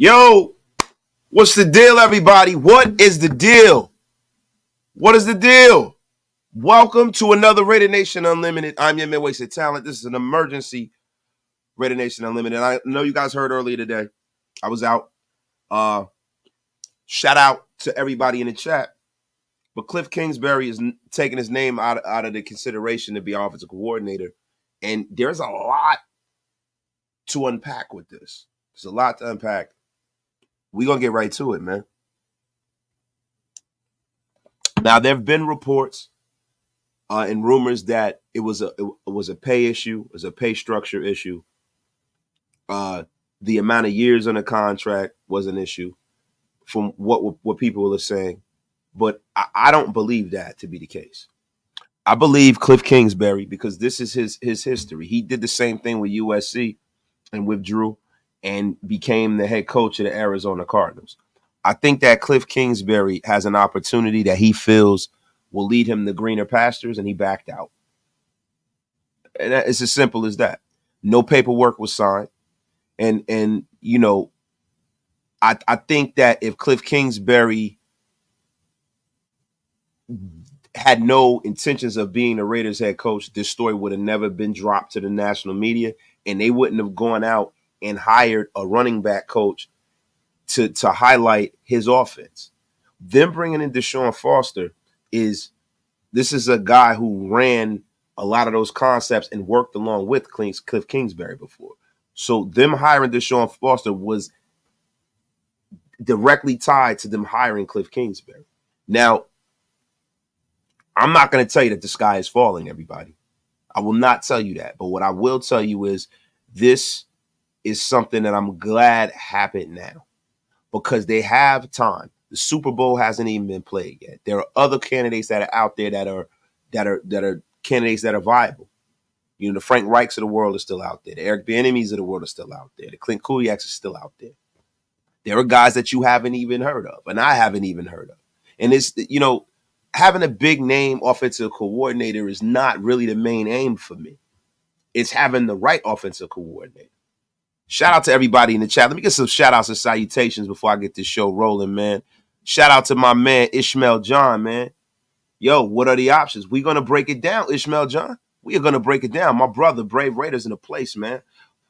Yo, what's the deal, everybody? What is the deal? What is the deal? Welcome to another Raider Nation Unlimited. I'm your mid-wasted talent. This is an emergency Raider Nation Unlimited. I know you guys heard earlier today. I was out. Shout out to everybody in the chat. But Kliff Kingsbury is taking his name out of the consideration to be offensive coordinator. And there's a lot to unpack with this. There's a lot to unpack. We're going to get right to it, man. Now, there have been reports and rumors that it was a pay issue, it was a pay structure issue. The amount of years on the contract was an issue from what people are saying. But I don't believe that to be the case. I believe Kliff Kingsbury, because this is his history. He did the same thing with USC and withdrew and became the head coach of the Arizona Cardinals. I think that Kliff Kingsbury has an opportunity that he feels will lead him to greener pastures, and he backed out. And it's as simple as that. No paperwork was signed. And you know, I think that if Kliff Kingsbury had no intentions of being the Raiders head coach, this story would have never been dropped to the national media, and they wouldn't have gone out and hired a running back coach to highlight his offense. Them bringing in Deshaun Foster this is a guy who ran a lot of those concepts and worked along with Kliff Kingsbury before. So them hiring Deshaun Foster was directly tied to them hiring Kliff Kingsbury. Now, I'm not going to tell you that the sky is falling, everybody. I will not tell you that. But what I will tell you is this is something that I'm glad happened now because they have time. The Super Bowl hasn't even been played yet. There are other candidates that are out there that are candidates that are viable. You know, the Frank Reichs of the world are still out there. The Erik Burkhardts of the world are still out there. The Clint Kuliaks are still out there. There are guys that you haven't even heard of, and I haven't even heard of. And it's, you know, having a big name offensive coordinator is not really the main aim for me. It's having the right offensive coordinator. Shout out to everybody in the chat. Let me get some shout outs and salutations before I get this show rolling, man. Shout out to my man, Ishmael John, man. Yo, what are the options? We're going to break it down, Ishmael John. We are going to break it down. My brother, Brave Raiders in the place, man.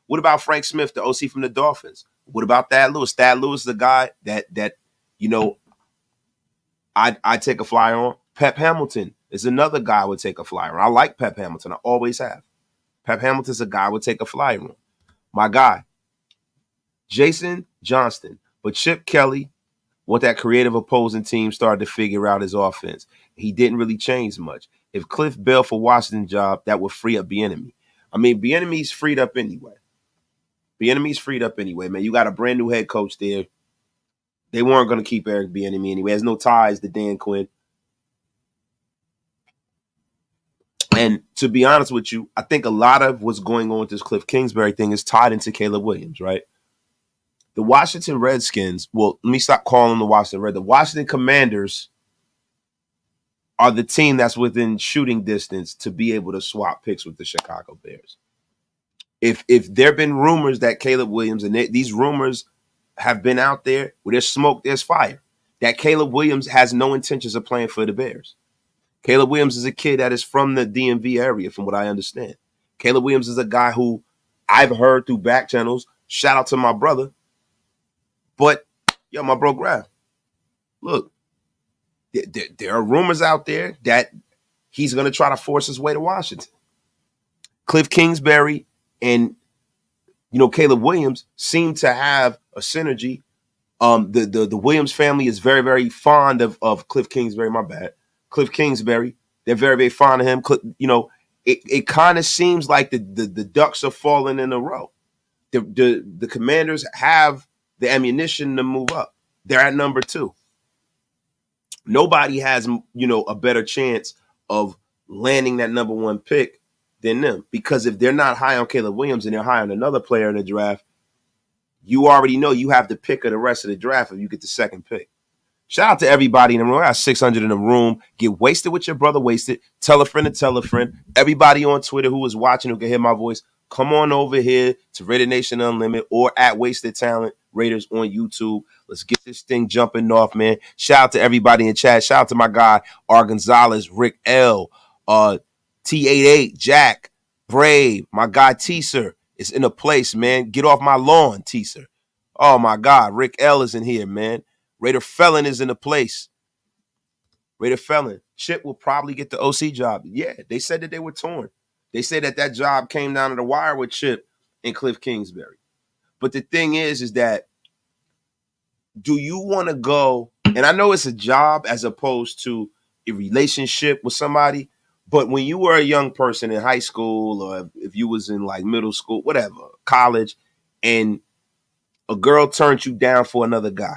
What about Frank Smith, the OC from the Dolphins? What about Thad Lewis? Thad Lewis is the guy that you know, I take a flyer on. Pep Hamilton is another guy I would take a flyer on. I like Pep Hamilton. I always have. Pep Hamilton's a guy I would take a flyer on. My guy, Jason Johnston. But Chip Kelly, what that creative opposing team started to figure out his offense. He didn't really change much. If Kliff bailed for Washington's job, that would free up Bieniemy. I mean, Bieniemy's freed up anyway. Bieniemy's freed up anyway, man. You got a brand new head coach there. They weren't going to keep Eric Bieniemy anyway. He has no ties to Dan Quinn. And to be honest with you, I think a lot of what's going on with this Kliff Kingsbury thing is tied into Caleb Williams, right? The Washington Redskins, well, let me stop calling them the Washington Redskins. The Washington Commanders are the team that's within shooting distance to be able to swap picks with the Chicago Bears. If there have been rumors that Caleb Williams, and these rumors have been out there, where there's smoke, there's fire, that Caleb Williams has no intentions of playing for the Bears. Caleb Williams is a kid that is from the DMV area, from what I understand. Caleb Williams is a guy who I've heard through back channels. Shout out to my brother. But, yo, my bro Graf, look, there are rumors out there that he's going to try to force his way to Washington. Kliff Kingsbury and, you know, Caleb Williams seem to have a synergy. The Williams family is very, very fond of Kliff Kingsbury. My bad. Kliff Kingsbury. They're very, very fond of him. You know, it kind of seems like the ducks are falling in a row. The Commanders have the ammunition to move up. They're at number 2. Nobody has, you know, a better chance of landing that number 1 pick than them. Because if they're not high on Caleb Williams and they're high on another player in the draft, you already know you have the pick of the rest of the draft if you get the second pick. Shout out to everybody in the room. I got 600 in the room. Get wasted with your brother wasted. Tell a friend to tell a friend. Everybody on Twitter who is watching who can hear my voice, come on over here to Raider Nation Unlimited or at Wasted Talent. Raiders on YouTube. Let's get this thing jumping off, man. Shout out to everybody in chat. Shout out to my guy, R. Gonzalez, Rick L, T88, Jack, Brave, my guy Teaser is in a place, man. Get off my lawn, Teaser. Oh my God, Rick L is in here, man. Raider Felon is in the place. Raider Felon. Chip will probably get the OC job. Yeah, they said that they were torn. They said that job came down to the wire with Chip and Kliff Kingsbury. But the thing is that do you want to go, and I know it's a job as opposed to a relationship with somebody, but when you were a young person in high school or if you was in like middle school, whatever, college, and a girl turned you down for another guy,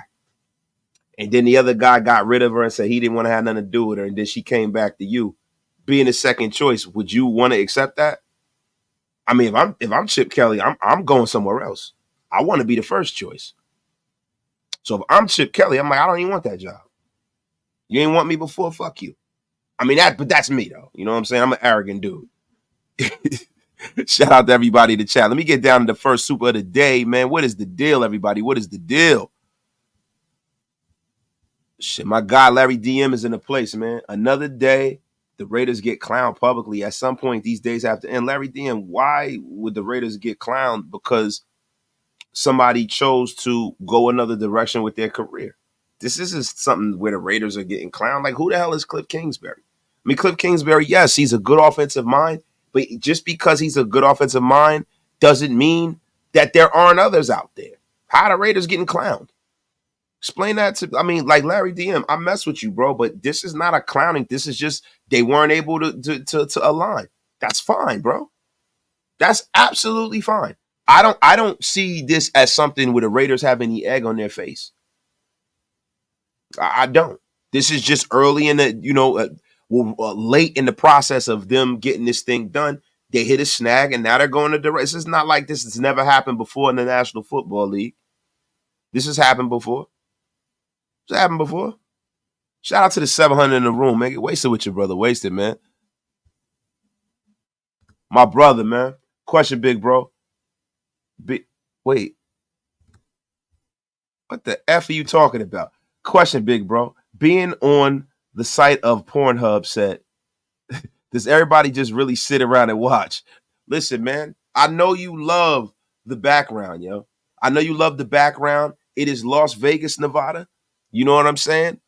and then the other guy got rid of her and said he didn't want to have nothing to do with her, and then she came back to you, being the second choice, would you want to accept that? I mean, if I'm Chip Kelly, I'm going somewhere else. I want to be the first choice. So if I'm Chip Kelly, I'm like, I don't even want that job. You ain't want me before, fuck you. I mean, but that's me though. You know what I'm saying? I'm an arrogant dude. Shout out to everybody in the chat. Let me get down to the first super of the day, man. What is the deal, everybody? What is the deal? Shit, my guy Larry DM is in the place, man. Another day, the Raiders get clowned publicly. At some point, these days have to end. Larry DM, why would the Raiders get clowned? Because somebody chose to go another direction with their career. This isn't something where the Raiders are getting clowned. Like, who the hell is Kliff Kingsbury? I mean, Kliff Kingsbury, yes, he's a good offensive mind, but just because he's a good offensive mind doesn't mean that there aren't others out there. How are the Raiders getting clowned? Explain that to, I mean, like Larry DM, I mess with you, bro, but this is not a clowning. This is just they weren't able to align. That's fine, bro. That's absolutely fine. I don't see this as something where the Raiders have any egg on their face. I don't. This is just early in the, late in the process of them getting this thing done. They hit a snag, and now they're going to the race. It's not like this has never happened before in the National Football League. This has happened before. It's happened before. Shout out to the 700 in the room, man. Get wasted with your brother. Wasted, man. My brother, man. Question, big bro. Wait. What the F are you talking about? Question, big bro. Being on the site of Pornhub said, does everybody just really sit around and watch? Listen, man, I know you love the background, yo. I know you love the background. It is Las Vegas, Nevada. You know what I'm saying?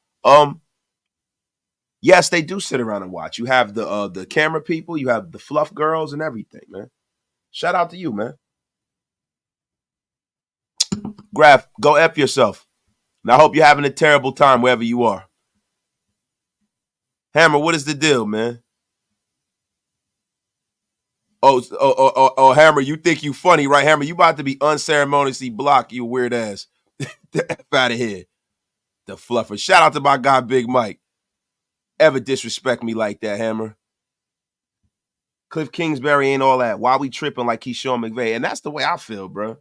Yes, they do sit around and watch. You have the camera people, you have the fluff girls and everything, man. Shout out to you, man. Graf, go F yourself. And I hope you're having a terrible time wherever you are. Hammer, what is the deal, man? Oh, Hammer, you think you funny, right, Hammer? You about to be unceremoniously blocked, you weird ass. The F out of here. The fluffer. Shout out to my guy, Big Mike. Ever disrespect me like that, Hammer? Kliff Kingsbury ain't all that. Why we tripping like he's Sean McVay? And that's the way I feel, bro.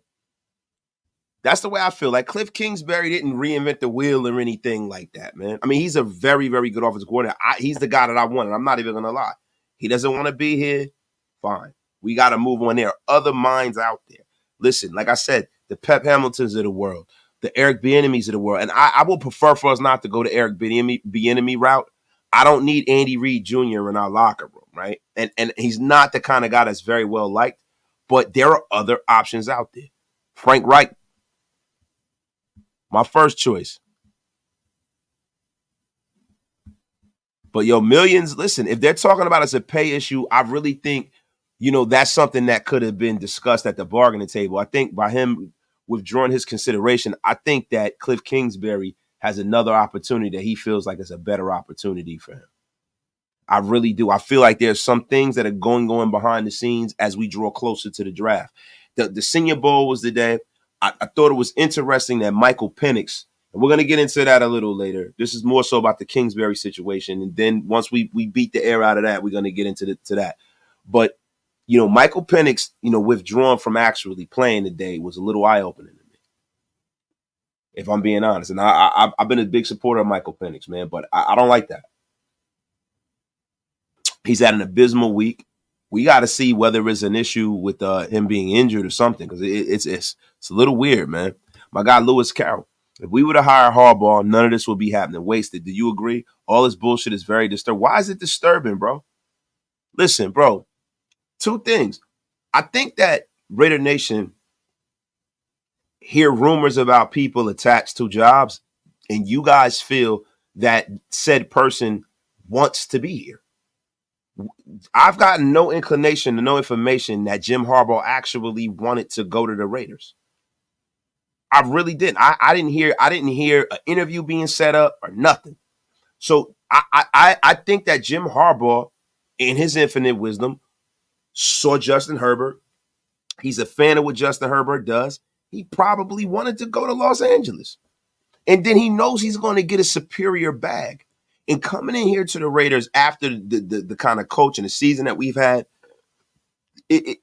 That's the way I feel. Like Kliff Kingsbury didn't reinvent the wheel or anything like that, man. I mean, he's a very, very good offensive coordinator. He's the guy that I wanted. I'm not even going to lie. He doesn't want to be here. Fine. We got to move on. There are other minds out there. Listen, like I said, the Pep Hamiltons of the world, the Eric Bieniemys of the world, and I will prefer for us not to go the Eric Bieniemy route. I don't need Andy Reid Jr. in our locker room, right? And he's not the kind of guy that's very well liked, but there are other options out there. Frank Reich, my first choice. But millions, listen, if they're talking about it as a pay issue, I really think, that's something that could have been discussed at the bargaining table. I think by him withdrawing his consideration, I think that Kliff Kingsbury has another opportunity that he feels like is a better opportunity for him. I really do. I feel like there's some things that are going on behind the scenes as we draw closer to the draft. The Senior Bowl was the day. I thought it was interesting that Michael Penix, and we're going to get into that a little later. This is more so about the Kingsbury situation. And then once we beat the air out of that, we're going to get into that. But, Michael Penix, withdrawn from actually playing today was a little eye-opening to me, if I'm being honest. And I've been a big supporter of Michael Penix, man, but I don't like that. He's had an abysmal week. We got to see whether it's an issue with him being injured or something, because it's a little weird, man. My guy Lewis Carroll. If we were to hire Harbaugh, none of this would be happening. Wasted. Do you agree? All this bullshit is very disturbing. Why is it disturbing, bro? Listen, bro. Two things. I think that Raider Nation hear rumors about people attached to jobs, and you guys feel that said person wants to be here. I've gotten no inclination to no information that Jim Harbaugh actually wanted to go to the Raiders. I really didn't. I didn't hear an interview being set up or nothing. So I think that Jim Harbaugh, in his infinite wisdom, saw Justin Herbert. He's a fan of what Justin Herbert does. He probably wanted to go to Los Angeles. And then he knows he's going to get a superior bag. And coming in here to the Raiders after the kind of coach and the season that we've had, he'd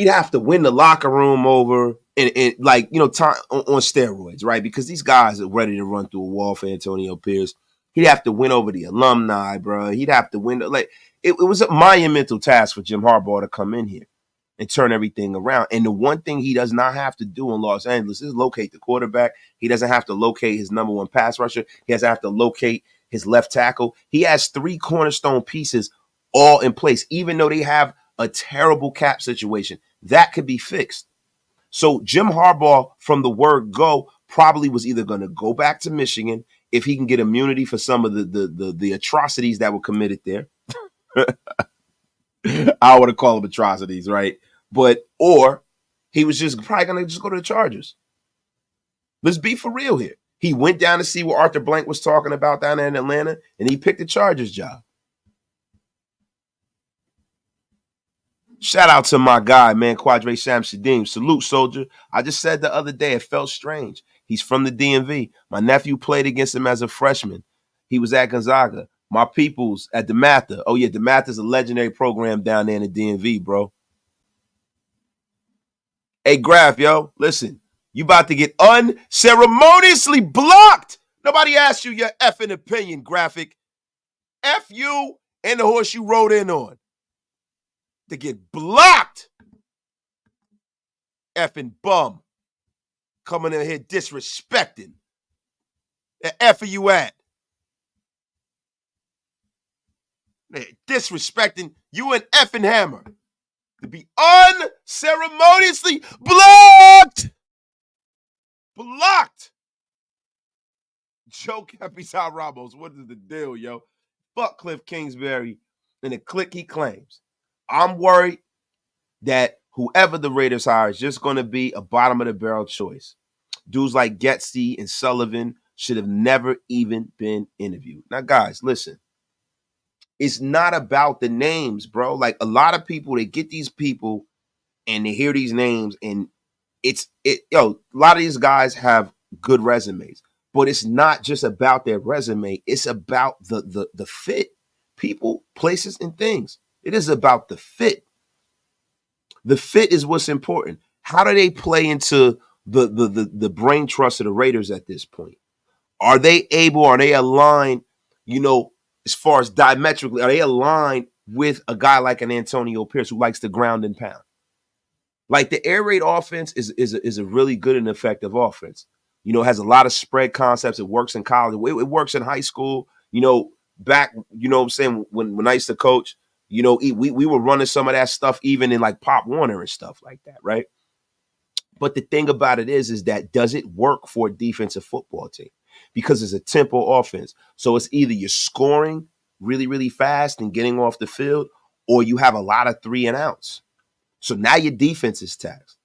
have to win the locker room over and like, time on steroids, right? Because these guys are ready to run through a wall for Antonio Pierce. He'd have to win over the alumni, bro. He'd have to win. It was a monumental task for Jim Harbaugh to come in here and turn everything around. And the one thing he does not have to do in Los Angeles is locate the quarterback. He doesn't have to locate his number one pass rusher. He doesn't have to locate his left tackle. He has 3 cornerstone pieces all in place, even though they have a terrible cap situation. That could be fixed. So Jim Harbaugh, from the word go, probably was either going to go back to Michigan if he can get immunity for some of the atrocities that were committed there. I would have called them atrocities, right? Or he was just probably going to just go to the Chargers. Let's be for real here. He went down to see what Arthur Blank was talking about down there in Atlanta, and he picked the Chargers job. Shout out to my guy, man, Quadre Shamsuddin. Salute, soldier. I just said the other day, it felt strange. He's from the DMV. My nephew played against him as a freshman. He was at Gonzaga. My peoples at DeMatha. Oh, yeah, DeMatha's a legendary program down there in the DMV, bro. Hey, Graf, yo, listen. You about to get unceremoniously blocked. Nobody asked you your effing opinion, Graphic. F you and the horse you rode in on. To get blocked. Effing bum. Coming in here disrespecting. The F are you at? Disrespecting you and effing Hammer. To be unceremoniously blocked. Blocked. Joe Capital Ramos, what is the deal, yo? Fuck Kliff Kingsbury and the clique he claims. I'm worried that whoever the Raiders hire is just going to be a bottom of the barrel choice. Dudes like Getsy and Sullivan should have never even been interviewed. Now, guys, listen. It's not about the names, bro. Like, a lot of people, they get these people and they hear these names, and a lot of these guys have good resumes, but it's not just about their resume. It's about the fit. People, places, and things. It is about the fit. The fit is what's important. How do they play into the brain trust of the Raiders at this point? Are they aligned, as far as diametrically, are they aligned with a guy like an Antonio Pierce who likes to ground and pound? Like, the air raid offense is a really good and effective offense. It has a lot of spread concepts. It works in college. It works in high school. Back, what I'm saying, when I used to coach, we were running some of that stuff even in like Pop Warner and stuff like that, right? But the thing about it is that does it work for a defensive football team? Because it's a tempo offense. So it's either you're scoring really, really fast and getting off the field, or you have a lot of 3 and outs. So now your defense is taxed.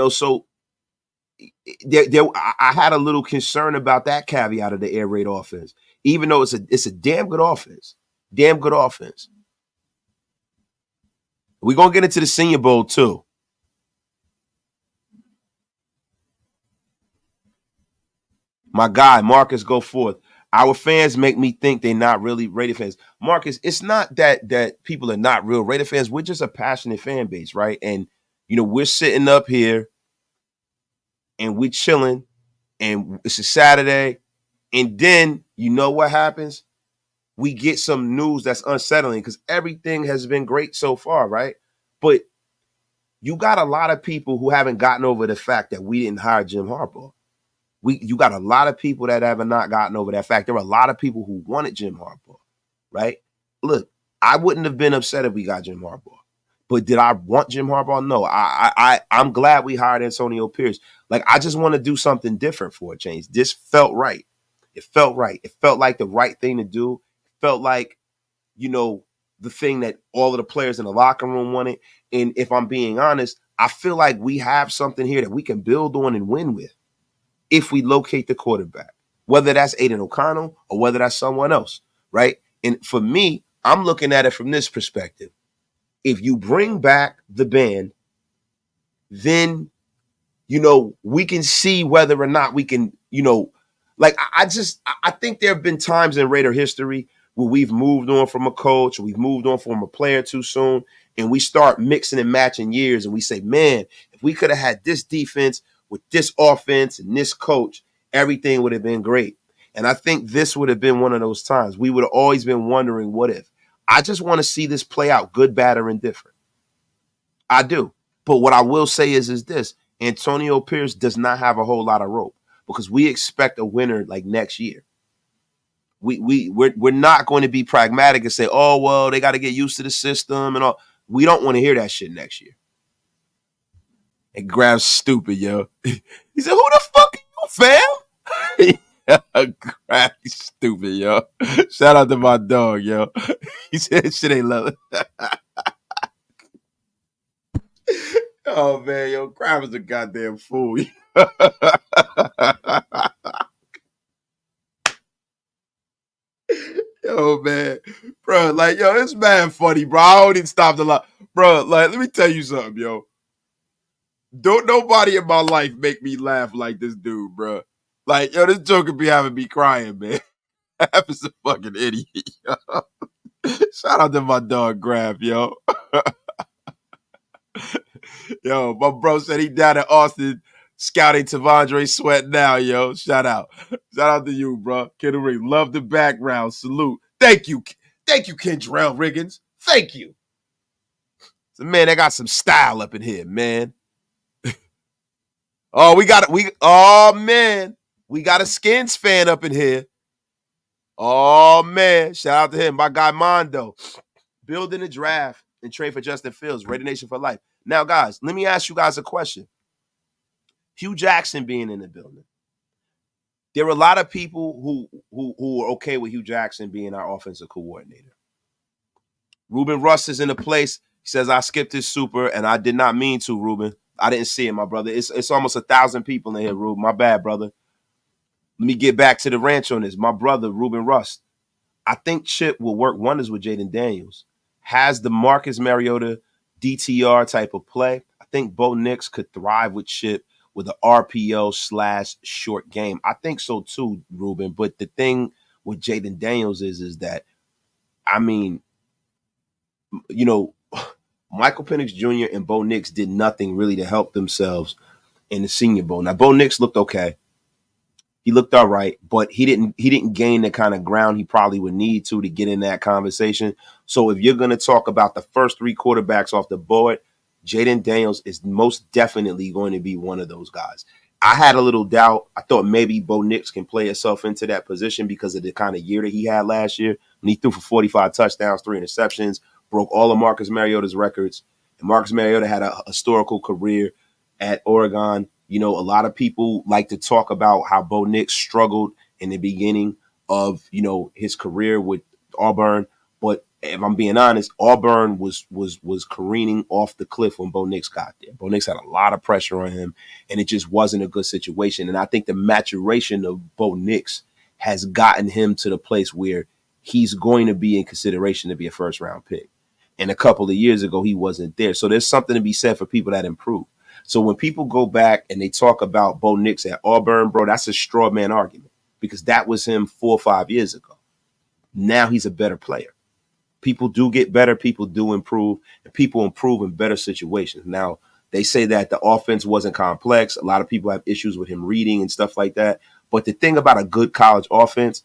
So I had a little concern about that caveat of the air raid offense, even though it's a damn good offense. Damn good offense. We're going to get into the Senior Bowl too. My guy, Marcus, go forth. Our fans make me think they're not really Raider fans. Marcus, it's not that people are not real Raider fans. We're just a passionate fan base, right? And, we're sitting up here and we're chilling, and it's a Saturday. And then, what happens? We get some news that's unsettling because everything has been great so far, right? But you got a lot of people who haven't gotten over the fact that we didn't hire Jim Harbaugh. You got a lot of people that have not gotten over that fact. There were a lot of people who wanted Jim Harbaugh, right? Look, I wouldn't have been upset if we got Jim Harbaugh. But did I want Jim Harbaugh? No. I'm glad we hired Antonio Pierce. Like, I just want to do something different for a change. This felt right. It felt right. It felt like the right thing to do. It felt like, the thing that all of the players in the locker room wanted. And if I'm being honest, I feel like we have something here that we can build on and win with if we locate the quarterback, whether that's Aiden O'Connell or whether that's someone else, right? And for me, I'm looking at it from this perspective. If you bring back the band, then, we can see whether or not we can, I think there have been times in Raider history where we've moved on from a coach, or we've moved on from a player too soon, and we start mixing and matching years, and we say, man, if we could have had this defense with this offense and this coach, everything would have been great. And I think this would have been one of those times. We would have always been wondering, what if? I just want to see this play out, good, bad, or indifferent. I do. But what I will say is this. Antonio Pierce does not have a whole lot of rope, because we expect a winner like next year. We're not going to be pragmatic and say, oh, well, they got to get used to the system and all. We don't want to hear that shit next year. And Grab's stupid, yo. He said, who the fuck are you, fam? Grab, he's stupid, yo. Shout out to my dog, yo. He said shit ain't love it. Oh, man, yo, Grab is a goddamn fool. Yo, man. Bro, it's mad funny, bro. I don't even stop the lie. Bro, let me tell you something, yo. Don't nobody in my life make me laugh like this dude, bro. This joke could be having me crying, man. Happens a fucking idiot, yo. Shout out to my dog, Grab, yo. Yo, my bro said he down in Austin scouting Tavondre Sweat now, yo. Shout out. Shout out to you, bro. Kendall Ring, love the background. Salute. Thank you. Thank you, Kendrell Riggins. Thank you. So, man, they got some style up in here, man. Oh, man. We got a Skins fan up in here. Oh, man. Shout out to him. My guy Mondo. Building a draft and trade for Justin Fields. Raider Nation for life. Now, guys, let me ask you guys a question. Hugh Jackson being in the building. There are a lot of people who are okay with Hugh Jackson being our offensive coordinator. Ruben Russ is in the place. He says, I skipped his super, and I did not mean to, Ruben. I didn't see it, my brother. It's almost 1,000 people in here, Ruben. My bad, brother. Let me get back to the ranch on this. My brother, Ruben Russ. I think Chip will work wonders with Jaden Daniels. Has the Marcus Mariota DTR type of play. I think Bo Nix could thrive with Chip with an RPO/short game. I think so too, Ruben. But the thing with Jaden Daniels is that, I mean, Michael Penix Jr. and Bo Nix did nothing really to help themselves in the Senior Bowl. Now, Bo Nix looked okay. He looked all right, but he didn't gain the kind of ground he probably would need to get in that conversation. So if you're going to talk about the first three quarterbacks off the board, Jaden Daniels is most definitely going to be one of those guys. I had a little doubt. I thought maybe Bo Nix can play himself into that position because of the kind of year that he had last year when he threw for 45 touchdowns, 3 interceptions, broke all of Marcus Mariota's records. And Marcus Mariota had a historical career at Oregon. A lot of people like to talk about how Bo Nix struggled in the beginning of, his career with Auburn. But if I'm being honest, Auburn was careening off the cliff when Bo Nix got there. Bo Nix had a lot of pressure on him, and it just wasn't a good situation. And I think the maturation of Bo Nix has gotten him to the place where he's going to be in consideration to be a first-round pick. And a couple of years ago, he wasn't there. So there's something to be said for people that improve. So when people go back and they talk about Bo Nix at Auburn, bro, that's a straw man argument because that was him 4 or 5 years ago. Now he's a better player. People do get better. People do improve, and people improve in better situations. Now, they say that the offense wasn't complex. A lot of people have issues with him reading and stuff like that. But the thing about a good college offense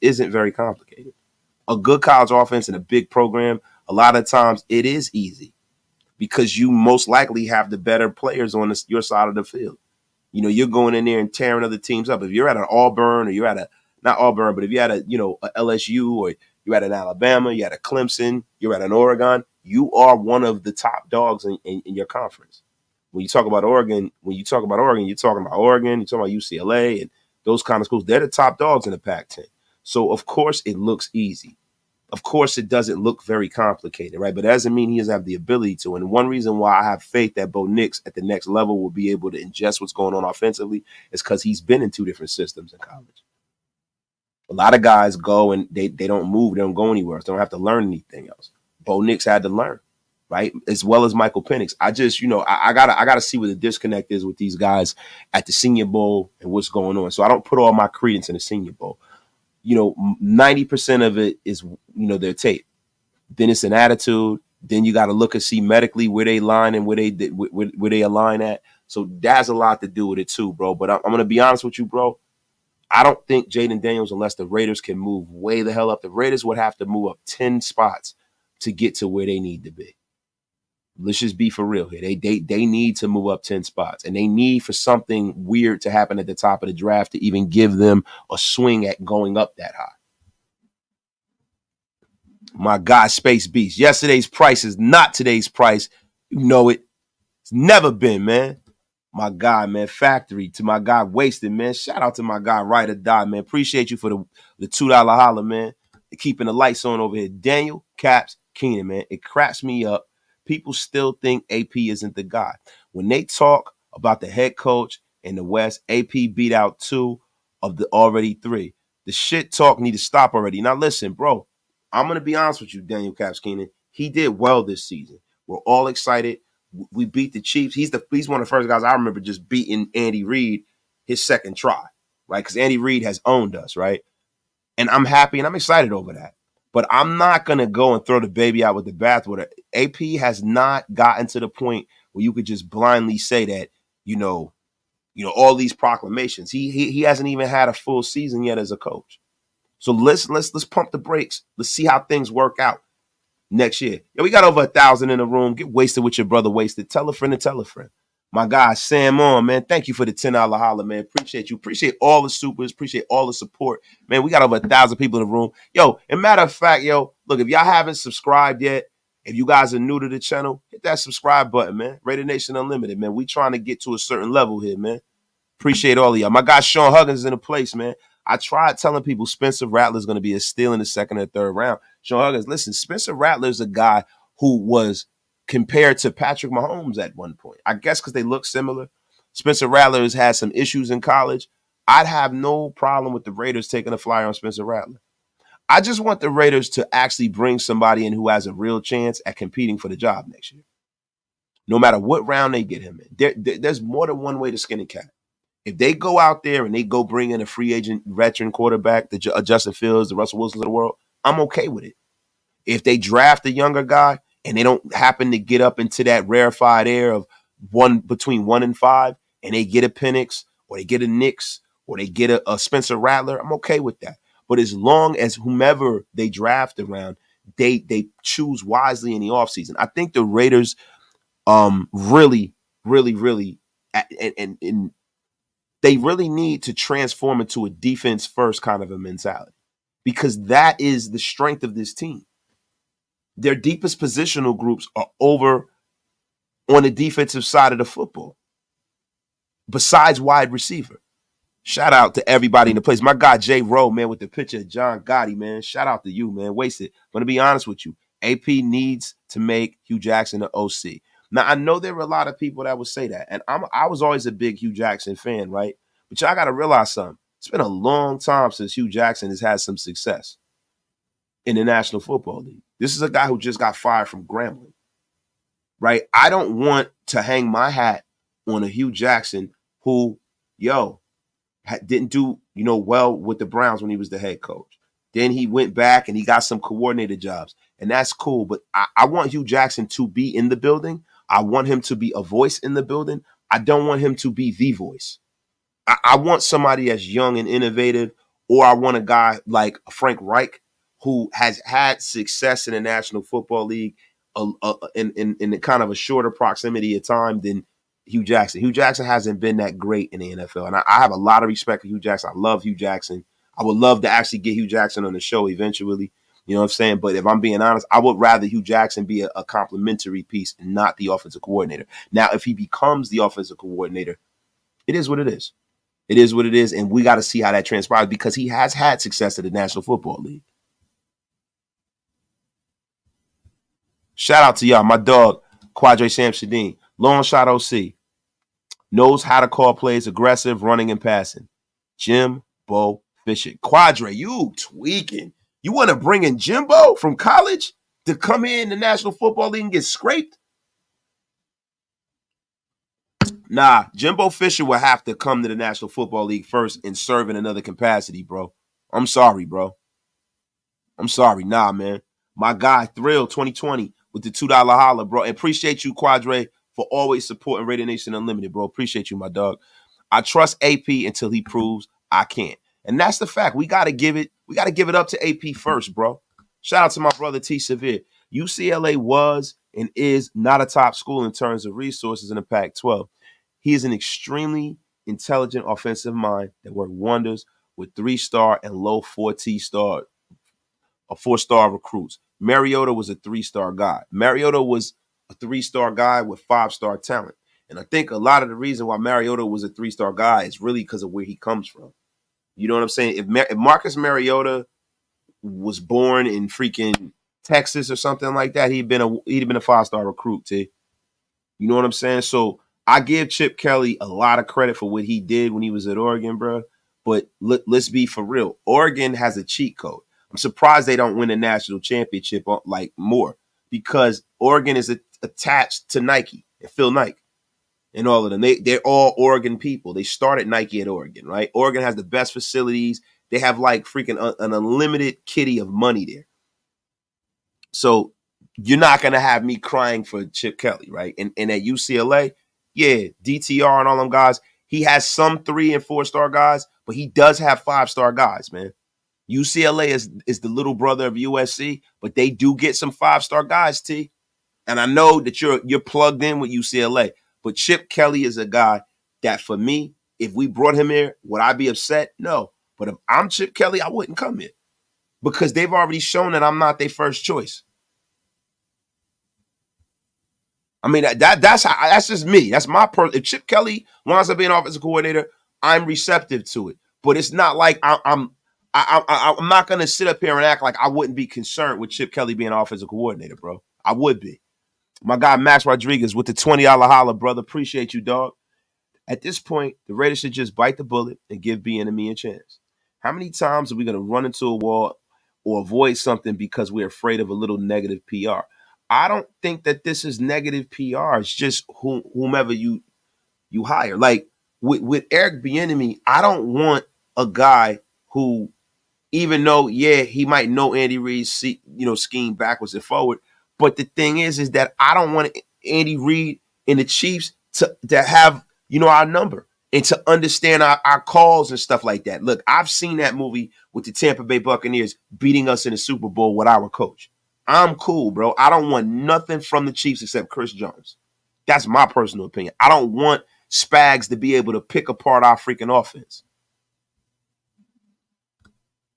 isn't very complicated. A good college offense in a big program, a lot of times it is easy. because you most likely have the better players on your side of the field. You know, you're going in there and tearing other teams up. If you're at an Auburn, or you're at not Auburn, but if you're at a LSU, or you're at an Alabama, you're at a Clemson, you're at an Oregon, you are one of the top dogs in your conference. When you talk about Oregon, you're talking about Oregon, you're talking about UCLA and those kind of schools. They're the top dogs in the Pac-10. So, of course, it looks easy. Of course, it doesn't look very complicated, right? But that doesn't mean he doesn't have the ability to. And one reason why I have faith that Bo Nix at the next level will be able to ingest what's going on offensively is because he's been in 2 different systems in college. A lot of guys go and they don't move. They don't go anywhere. So they don't have to learn anything else. Bo Nix had to learn, right? As well as Michael Penix. I just, I gotta see what the disconnect is with these guys at the Senior Bowl and what's going on. So I don't put all my credence in the Senior Bowl. 90% of it is, their tape. Then it's an attitude. Then you got to look and see medically where they line and where they align at. So that's a lot to do with it too, bro. But I'm going to be honest with you, bro. I don't think Jaden Daniels, unless the Raiders can move way the hell up, the Raiders would have to move up 10 spots to get to where they need to be. Let's just be for real here. They need to move up 10 spots, and they need for something weird to happen at the top of the draft to even give them a swing at going up that high. My God, Space Beast. Yesterday's price is not today's price. You know it. It's never been, man. My guy, man. Factory. To my guy, Wasted, man. Shout out to my guy, Ride or Die, man. Appreciate you for the $2 holler, man. Keeping the lights on over here. Daniel Caps Keenan, man. It cracks me up. People still think AP isn't the guy. When they talk about the head coach in the West, AP beat out 2 of the already 3. The shit talk need to stop already. Now listen, bro, I'm going to be honest with you, Daniel Caps Keenan. He did well this season. We're all excited. We beat the Chiefs. He's one of the first guys I remember just beating Andy Reid his second try, right? Because Andy Reid has owned us, right? And I'm happy and I'm excited over that. But I'm not going to go and throw the baby out with the bathwater. AP has not gotten to the point where you could just blindly say that, all these proclamations. He hasn't even had a full season yet as a coach. So let's pump the brakes. Let's see how things work out next year. We got over 1,000 in the room. Get wasted with your brother Wasted. Tell a friend to tell a friend. My guy, Sam on, man. Thank you for the $10 holler, man. Appreciate you. Appreciate all the supers. Appreciate all the support. Man, we got over 1,000 people in the room. Yo, and matter of fact, look, if y'all haven't subscribed yet, if you guys are new to the channel, hit that subscribe button, man. Raider Nation Unlimited, man. We trying to get to a certain level here, man. Appreciate all of y'all. My guy, Sean Huggins, is in the place, man. I tried telling people Spencer Rattler is going to be a steal in the second or third round. Sean Huggins, listen, Spencer Rattler is a guy who was compared to Patrick Mahomes at one point. I guess because they look similar. Spencer Rattler has had some issues in college. I'd have no problem with the Raiders taking a flyer on Spencer Rattler. I just want the Raiders to actually bring somebody in who has a real chance at competing for the job next year. No matter what round they get him in. There's more than one way to skin a cat. If they go out there and they go bring in a free agent veteran quarterback, the Justin Fields, the Russell Wilsons of the world, I'm okay with it. If they draft a younger guy and they don't happen to get up into that rarefied air of between 1 and 5, and they get a Penix or they get a Nix or they get a Spencer Rattler, I'm okay with that. But as long as whomever they draft around, they choose wisely in the offseason. I think the Raiders really, really, really, and they really need to transform into a defense first kind of a mentality, because that is the strength of this team. Their deepest positional groups are over on the defensive side of the football, besides wide receiver. Shout out to everybody in the place. My guy, Jay Rowe, man, with the picture of John Gotti, man. Shout out to you, man. Wasted. I'm going to be honest with you. AP needs to make Hugh Jackson the OC. Now, I know there were a lot of people that would say that, and I was always a big Hugh Jackson fan, right? But y'all got to realize something. It's been a long time since Hugh Jackson has had some success in the National Football League. This is a guy who just got fired from Grambling, right? I don't want to hang my hat on a Hugh Jackson who, didn't do, well with the Browns when he was the head coach. Then he went back and he got some coordinator jobs, and that's cool. But I want Hugh Jackson to be in the building. I want him to be a voice in the building. I don't want him to be the voice. I want somebody that's young and innovative, or I want a guy like Frank Reich who has had success in the National Football League in kind of a shorter proximity of time than Hugh Jackson. Hugh Jackson hasn't been that great in the NFL, and I have a lot of respect for Hugh Jackson. I love Hugh Jackson. I would love to actually get Hugh Jackson on the show eventually. You know what I'm saying? But if I'm being honest, I would rather Hugh Jackson be a complimentary piece and not the offensive coordinator. Now, if he becomes the offensive coordinator, it is what it is. It is what it is, and we got to see how that transpires because he has had success at the National Football League. Shout out to y'all. My dog, Quadre Samsudeen. Long shot OC. Knows how to call plays aggressive, running, and passing. Jimbo Fisher. Quadre, you tweaking. You want to bring in Jimbo from college to come in the National Football League and get scraped? Nah, Jimbo Fisher will have to come to the National Football League first and serve in another capacity, bro. I'm sorry, bro. I'm sorry. Nah, man. My guy, Thrill 2020 with the $2 holler, bro. And appreciate you, Quadre, for always supporting Raider Nation Unlimited, bro. Appreciate you, my dog. I trust AP until he proves I can't. And that's the fact. We gotta give it up to AP first, bro. Shout out to my brother T Severe. UCLA was and is not a top school in terms of resources in the Pac-12. He is an extremely intelligent offensive mind that worked wonders with 3-star and low 4-star recruits. Mariota was a 3-star guy. Mariota was a 3-star guy with 5-star talent. And I think a lot of the reason why Mariota was a 3-star guy is really because of where he comes from. You know what I'm saying? If Marcus Mariota was born in freaking Texas or something like that, he'd been a 5-star recruit, T. You know what I'm saying? So I give Chip Kelly a lot of credit for what he did when he was at Oregon, bro. But let's be for real. Oregon has a cheat code. I'm surprised they don't win a national championship like more because Oregon is attached to Nike and Phil Knight and all of them. They're all Oregon people. They started Nike at Oregon, right? Oregon has the best facilities. They have like freaking an unlimited kitty of money there. So you're not going to have me crying for Chip Kelly, right? And at UCLA, yeah, DTR and all them guys, he has some 3- and 4-star guys, but he does have 5-star guys, man. UCLA is the little brother of USC, but they do get some 5-star guys, T. And I know that you're plugged in with UCLA, but Chip Kelly is a guy that for me, if we brought him here, would I be upset? No. But if I'm Chip Kelly, I wouldn't come here because they've already shown that I'm not their first choice. I mean, that's just me. That's my person. If Chip Kelly wants to be an offensive coordinator, I'm receptive to it. But it's not like I'm not going to sit up here and act like I wouldn't be concerned with Chip Kelly being an offensive coordinator, bro. I would be. My guy Max Rodriguez with the $20 holler, brother. Appreciate you, dog. At this point, the Raiders should just bite the bullet and give B&M a chance. How many times are we going to run into a wall or avoid something because we're afraid of a little negative PR? I don't think that this is negative PR. It's just whomever you hire. Like with Eric Bieniemy, I don't want a guy who, even though, yeah, he might know Andy Reid's scheme backwards and forward, but the thing is that I don't want Andy Reid and the Chiefs to have, our number and to understand our calls and stuff like that. Look, I've seen that movie with the Tampa Bay Buccaneers beating us in the Super Bowl with our coach. I'm cool, bro. I don't want nothing from the Chiefs except Chris Jones. That's my personal opinion. I don't want Spags to be able to pick apart our freaking offense.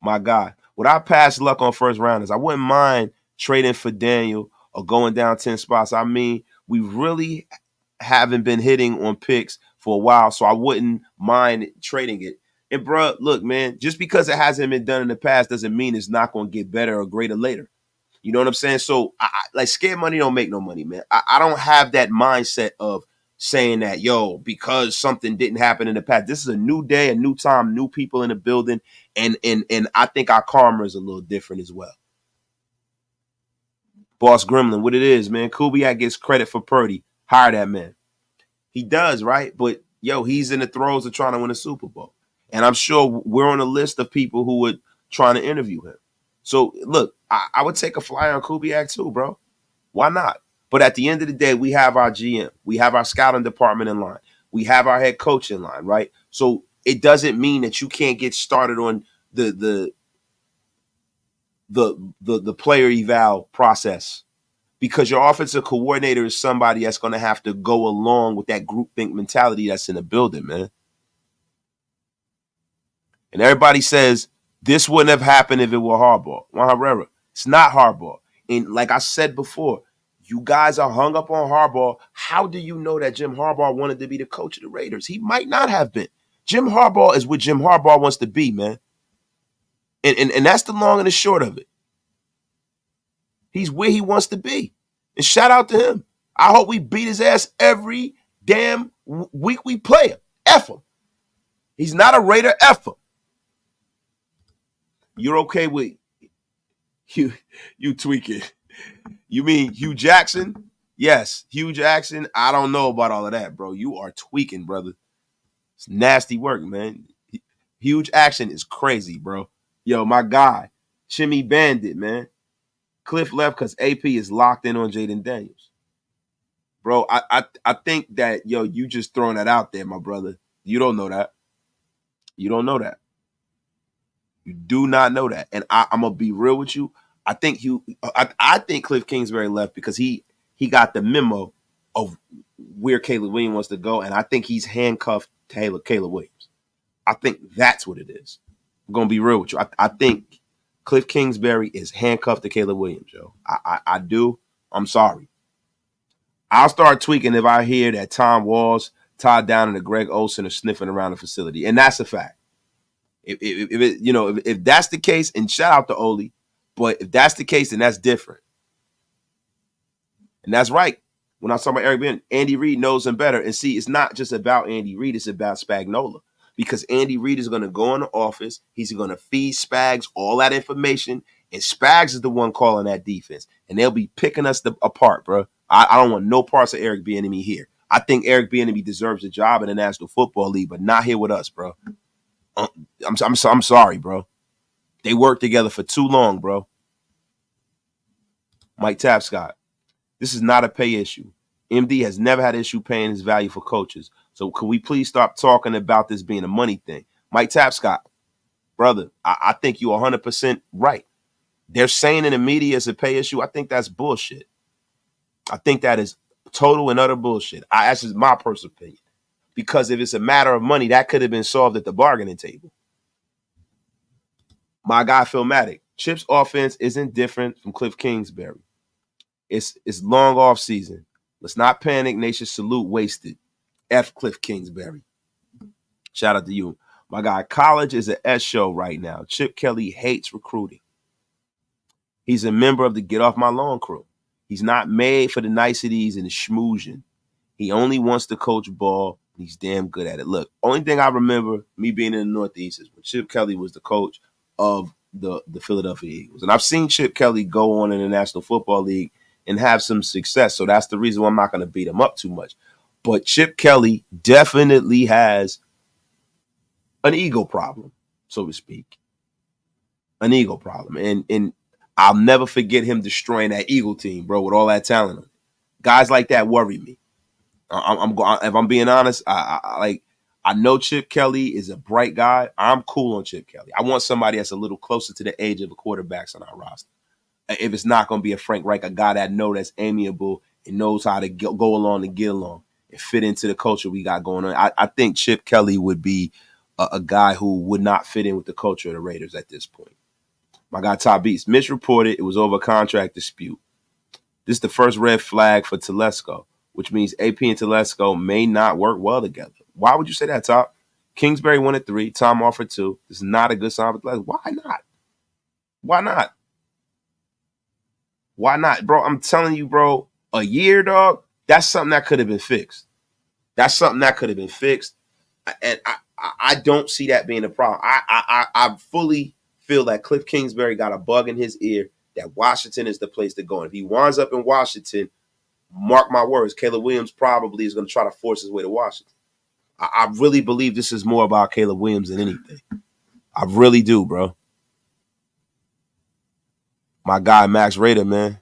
My guy, with our past luck on first rounders, I wouldn't mind trading for Daniel or going down 10 spots. I mean, we really haven't been hitting on picks for a while, so I wouldn't mind trading it. And, bro, look, man, just because it hasn't been done in the past doesn't mean it's not going to get better or greater later. You know what I'm saying? So, like, scared money don't make no money, man. I don't have that mindset of saying that, because something didn't happen in the past. This is a new day, a new time, new people in the building, and I think our karma is a little different as well. Boss Gremlin, what it is, man. Kubiak gets credit for Purdy. Hire that man. He does, right? But, he's in the throes of trying to win a Super Bowl. And I'm sure we're on a list of people who would trying to interview him. So, look, I would take a flyer on Kubiak too, bro. Why not? But at the end of the day, we have our GM. We have our scouting department in line. We have our head coach in line, right? So it doesn't mean that you can't get started on the player eval process because your offensive coordinator is somebody that's going to have to go along with that groupthink mentality that's in the building, man. And everybody says this wouldn't have happened if it were Harbaugh. Well, it's not Harbaugh. And like I said before, you guys are hung up on Harbaugh. How do you know that Jim Harbaugh wanted to be the coach of the Raiders? He might not have been. Jim Harbaugh is what Jim Harbaugh wants to be, man. And that's the long and the short of it. He's where he wants to be. And shout out to him. I hope we beat his ass every damn week we play him. F him. He's not a Raider. F him. You're okay with you tweaking. You mean Hugh Jackson? Yes, Hugh Jackson. I don't know about all of that, bro. You are tweaking, brother. It's nasty work, man. Huge action is crazy, bro. Yo, my guy, Shimmy Bandit, man. Kliff left because AP is locked in on Jaden Daniels. Bro, I think that, yo, you just throwing that out there, my brother. You don't know that. You don't know that. You do not know that. And I'm going to be real with you. I think Kliff Kingsbury left because he got the memo of where Caleb Williams wants to go, and I think he's handcuffed to Caleb Williams. I think that's what it is. I'm going to be real with you. I think Kliff Kingsbury is handcuffed to Caleb Williams, yo. I do. I'm sorry. I'll start tweaking if I hear that Tom Walls, Todd Downing, and Greg Olsen are sniffing around the facility, and that's a fact. If that's the case, and shout out to Oli, but if that's the case, then that's different. And that's right. When I was talking about Erik Burkhardt, Andy Reid knows him better. And see, it's not just about Andy Reid, it's about Spagnuolo. Because Andy Reid is going to go in the office, he's going to feed Spags all that information, and Spags is the one calling that defense. And they'll be picking us apart, bro. I don't want no parts of Eric Bieniemy here. I think Eric Bieniemy deserves a job in the National Football League, but not here with us, bro. I'm sorry, bro. They worked together for too long, bro. Mike Tapscott. This is not a pay issue. MD has never had an issue paying his value for coaches. So can we please stop talking about this being a money thing? Mike Tapscott, brother, I think you're 100% right. They're saying in the media it's a pay issue. I think that's bullshit. I think that is total and utter bullshit. That's just my personal opinion. Because if it's a matter of money, that could have been solved at the bargaining table. My guy, Philmatic. Chip's offense isn't different from Kliff Kingsbury. It's long off season. Let's not panic. Nation salute wasted. F Kliff Kingsbury. Shout out to you. My guy, college is an S show right now. Chip Kelly hates recruiting. He's a member of the Get Off My Lawn crew. He's not made for the niceties and the schmoozing. He only wants to coach ball. He's damn good at it. Look, only thing I remember me being in the Northeast is when Chip Kelly was the coach of the Philadelphia Eagles. And I've seen Chip Kelly go on in the National Football League and have some success. So that's the reason why I'm not going to beat him up too much. But Chip Kelly definitely has an ego problem, so to speak. An ego problem. And I'll never forget him destroying that Eagle team, bro, with all that talent on it. Guys like that worry me. If I'm being honest, I know Chip Kelly is a bright guy. I'm cool on Chip Kelly. I want somebody that's a little closer to the age of the quarterbacks on our roster. If it's not going to be a Frank Reich, a guy that that's amiable and knows how to go along and get along and fit into the culture we got going on. I think Chip Kelly would be a guy who would not fit in with the culture of the Raiders at this point. My guy, Top Beats. Mitch reported it was over a contract dispute. This is the first red flag for Telesco, which means AP and Telesco may not work well together. Why would you say that, Top? Kingsbury wanted 3. Tom offered 2. This is not a good sign for Telesco. Why not? Why not? Why not? Bro, I'm telling you, bro, a year, dog, that's something that could have been fixed. That's something that could have been fixed. And I don't see that being a problem. I fully feel that Kliff Kingsbury got a bug in his ear that Washington is the place to go. And if he winds up in Washington, mark my words, Caleb Williams probably is going to try to force his way to Washington. I really believe this is more about Caleb Williams than anything. I really do, bro. My guy, Max Rader, man.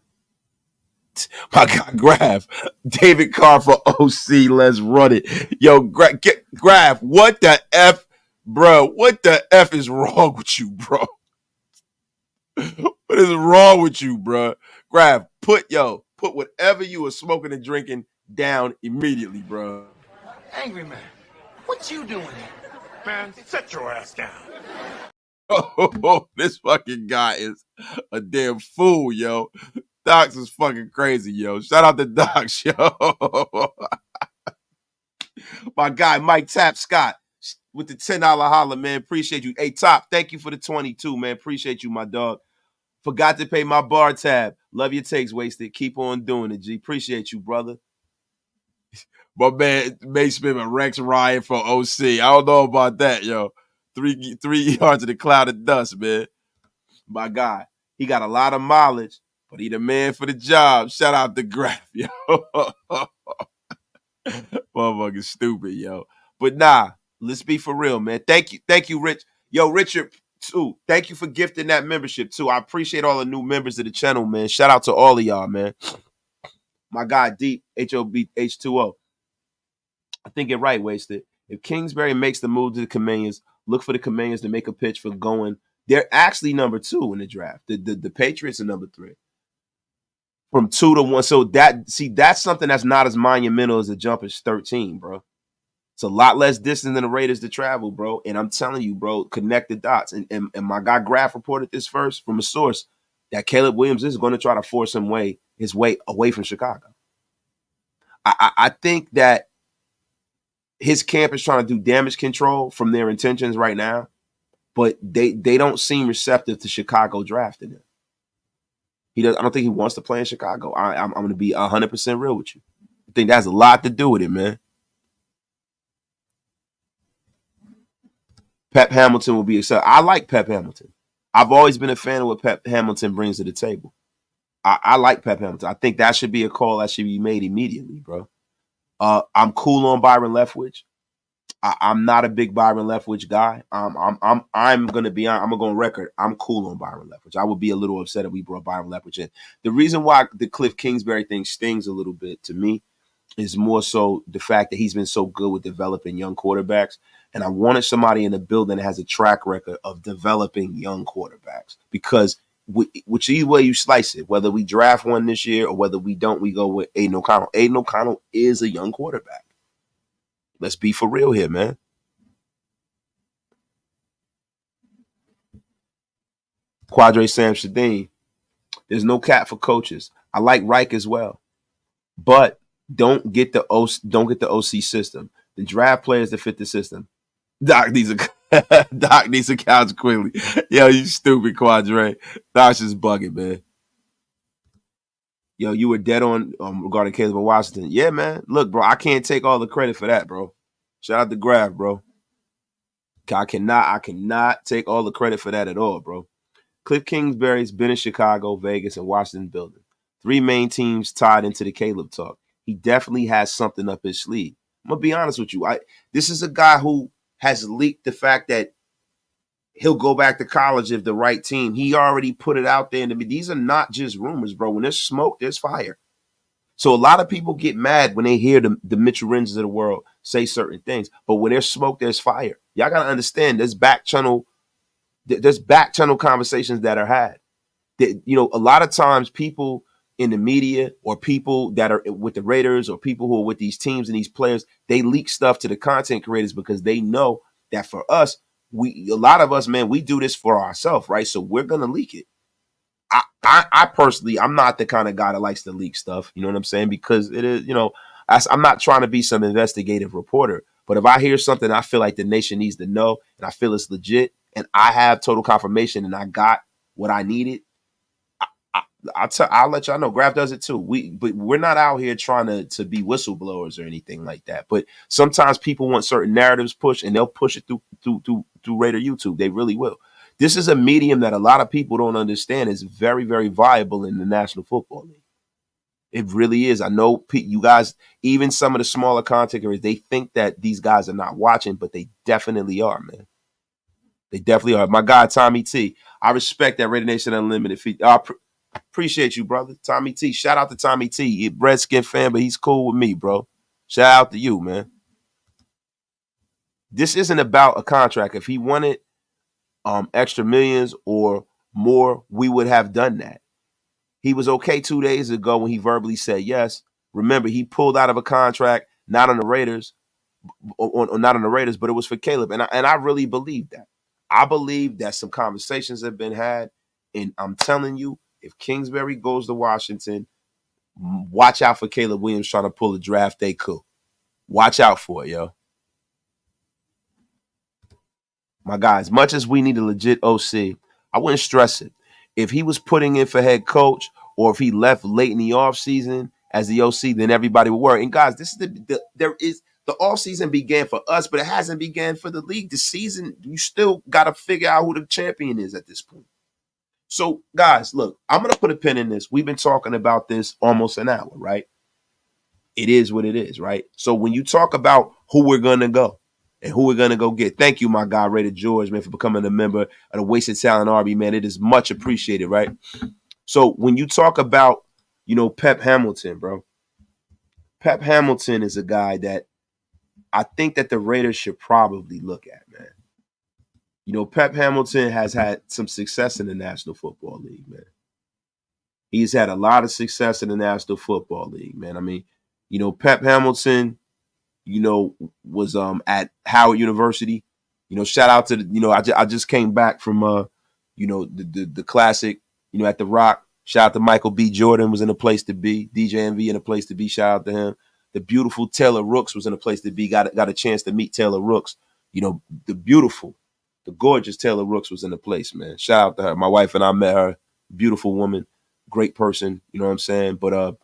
My guy, Graf. David Carr for OC. Let's run it. Yo, Graf, what the F, bro? What the F is wrong with you, bro? What is wrong with you, bro? Graf, put put whatever you were smoking and drinking down immediately, bro. Angry man, what you doing here? Man, sit your ass down. Oh, this fucking guy is a damn fool, yo. Docs is fucking crazy, yo. Shout out to Docs, yo. My guy, Mike Tap Scott, with the $10 holla, man. Appreciate you. Hey, Top, thank you for the 22, man. Appreciate you, my dog. Forgot to pay my bar tab. Love your takes, Wasted. Keep on doing it, G. Appreciate you, brother. My man, Mace Smith and Rex Ryan for OC. I don't know about that, yo. Three yards in the cloud of dust, man. My guy, he got a lot of mileage, but he the man for the job. Shout out to Graf, yo. Motherfucking stupid, yo. But nah, let's be for real, man. Thank you, Rich. Yo, Richard, too. Thank you for gifting that membership, too. I appreciate all the new members of the channel, man. Shout out to all of y'all, man. My guy, Deep, HOBH2O. I think you're right, Wasted. If Kingsbury makes the move to the Commanders, look for the Commanders to make a pitch for going. They're actually number 2 in the draft. The Patriots are number 3. From 2 to 1. So that's something that's not as monumental as a jump as 13, bro. It's a lot less distance than the Raiders to travel, bro. And I'm telling you, bro, connect the dots. And my guy Graf reported this first from a source that Caleb Williams is going to try to force his way away from Chicago. I think that his camp is trying to do damage control from their intentions right now, but they don't seem receptive to Chicago drafting him. I don't think he wants to play in Chicago. I'm going to be 100% real with you. I think that has a lot to do with it, man. Pep Hamilton will be excited. I like Pep Hamilton. I've always been a fan of what Pep Hamilton brings to the table. I like Pep Hamilton. I think that should be a call that should be made immediately, bro. I'm cool on Byron Leftwich. I'm not a big Byron Leftwich guy. I'm gonna be on. I'm gonna go on record. I'm cool on Byron Leftwich. I would be a little upset if we brought Byron Leftwich in. The reason why the Kliff Kingsbury thing stings a little bit to me is more so the fact that he's been so good with developing young quarterbacks. And I wanted somebody in the building that has a track record of developing young quarterbacks. Because which either way you slice it, whether we draft one this year or whether we don't, we go with Aiden O'Connell. Aiden O'Connell is a young quarterback. Let's be for real here, man. Quadre Sam Shadeen. There's no cap for coaches. I like Reich as well. But don't get the OC system. The draft players that fit the system. Doc needs accounts quickly. Yo, you stupid, Quadre. Doc's just bugging, man. Yo, you were dead on regarding Caleb in Washington. Yeah, man. Look, bro, I can't take all the credit for that, bro. Shout out to Graf, bro. I cannot take all the credit for that at all, bro. Kliff Kingsbury's been in Chicago, Vegas, and Washington building. 3 main teams tied into the Caleb talk. He definitely has something up his sleeve. I'm gonna be honest with you. This is a guy who has leaked the fact that he'll go back to college if the right team. He already put it out there. And these are not just rumors, bro. When there's smoke, there's fire. So a lot of people get mad when they hear the Mitchell Renses of the world say certain things. But when there's smoke, there's fire. Y'all got to understand there's back channel conversations that are had. A lot of times people in the media or people that are with the Raiders or people who are with these teams and these players, they leak stuff to the content creators because they know that for us, a lot of us, man, we do this for ourselves, right? So we're going to leak it. I personally, I'm not the kind of guy that likes to leak stuff. You know what I'm saying? Because it is, I'm not trying to be some investigative reporter. But if I hear something I feel like the nation needs to know and I feel it's legit and I have total confirmation and I got what I needed, I'll let y'all know. Graf does it too. But we're not out here trying to be whistleblowers or anything like that. But sometimes people want certain narratives pushed and they'll push it through Raider YouTube. They really will. This is a medium that a lot of people don't understand is very, very viable in the National Football League. It really is. I know you guys, even some of the smaller content creators, they think that these guys are not watching, but they definitely are, man. They definitely are. My guy, Tommy T. I respect that Raider Nation Unlimited feed. Appreciate you, brother. Tommy T. Shout out to Tommy T. He's a Redskin fan, but he's cool with me, bro. Shout out to you, man. This isn't about a contract. If he wanted extra millions or more, we would have done that. He was okay 2 days ago when he verbally said yes. Remember, he pulled out of a contract, not on the Raiders, or not on the Raiders, but it was for Caleb. And I really believe that. I believe that some conversations have been had. And I'm telling you, if Kingsbury goes to Washington, watch out for Caleb Williams trying to pull a draft day coup. Watch out for it, yo. My guy, as much as we need a legit OC, I wouldn't stress it. If he was putting in for head coach or if he left late in the offseason as the OC, then everybody would worry. And guys, this is the offseason began for us, but it hasn't began for the league. The season, you still got to figure out who the champion is at this point. So, guys, look, I'm going to put a pin in this. We've been talking about this almost an hour, right? It is what it is, right? So when you talk about who we're going to go and who we're going to go get, thank you, my guy, Rated George, man, for becoming a member of the Wasted Talent Army, man. It is much appreciated, right? So when you talk about, Pep Hamilton, bro, Pep Hamilton is a guy that I think that the Raiders should probably look at, man. Pep Hamilton has had some success in the National Football League, man. He's had a lot of success in the National Football League, man. I mean, Pep Hamilton, was at Howard University. Shout out to I just came back from the classic, at the Rock. Shout out to Michael B. Jordan was in a place to be. DJ MV in a place to be. Shout out to him. The beautiful Taylor Rooks was in a place to be. Got a chance to meet Taylor Rooks. The gorgeous Taylor Rooks was in the place, man. Shout out to her. My wife and I met her. Beautiful woman, great person. You know what I'm saying? But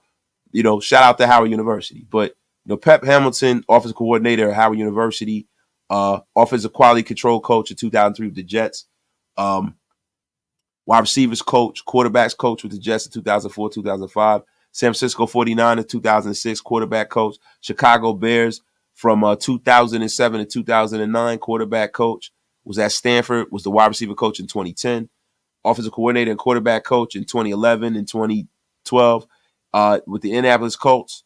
shout out to Howard University. But Pep Hamilton, offensive coordinator at Howard University, offensive quality control coach in 2003 with the Jets, wide receivers coach, quarterbacks coach with the Jets in 2004, 2005, San Francisco 49ers 2006, quarterback coach, Chicago Bears from 2007 to 2009, quarterback coach, was at Stanford, was the wide receiver coach in 2010, offensive coordinator and quarterback coach in 2011 and 2012 with the Indianapolis Colts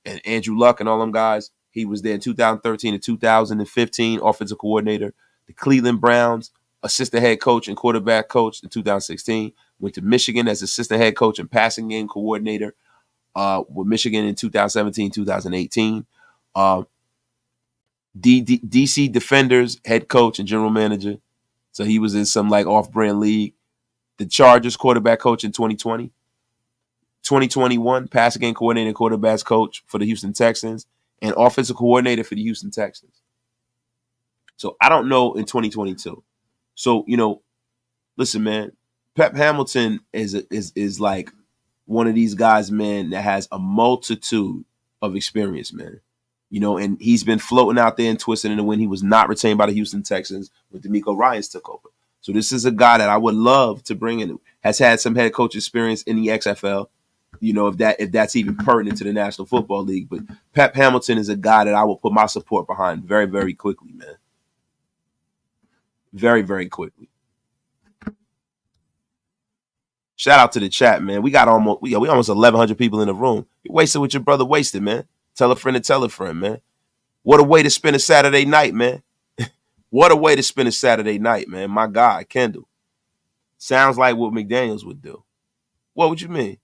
and Andrew Luck and all them guys. He was there in 2013 and 2015, offensive coordinator. The Cleveland Browns, assistant head coach and quarterback coach in 2016. Went to Michigan as assistant head coach and passing game coordinator with Michigan in 2017, 2018. DC Defenders head coach and general manager. So he was in some off-brand league. The Chargers quarterback coach in 2020. 2021, passing game coordinator and quarterbacks coach for the Houston Texans and offensive coordinator for the Houston Texans. So I don't know in 2022. So, listen, man, Pep Hamilton is like one of these guys, man, that has a multitude of experience, man. And he's been floating out there and twisting in the wind. He was not retained by the Houston Texans when DeMeco Ryans took over. So this is a guy that I would love to bring in, has had some head coach experience in the XFL. If that's even pertinent to the National Football League. But Pep Hamilton is a guy that I will put my support behind very, very quickly, man. Very, very quickly. Shout out to the chat, man. We got almost 1,100 people in the room. You're wasted with your brother wasted, man. Tell a friend to tell a friend, man. What a way to spend a Saturday night, man. What a way to spend a Saturday night, man. My God, Kendall. Sounds like what McDaniels would do. What would you mean?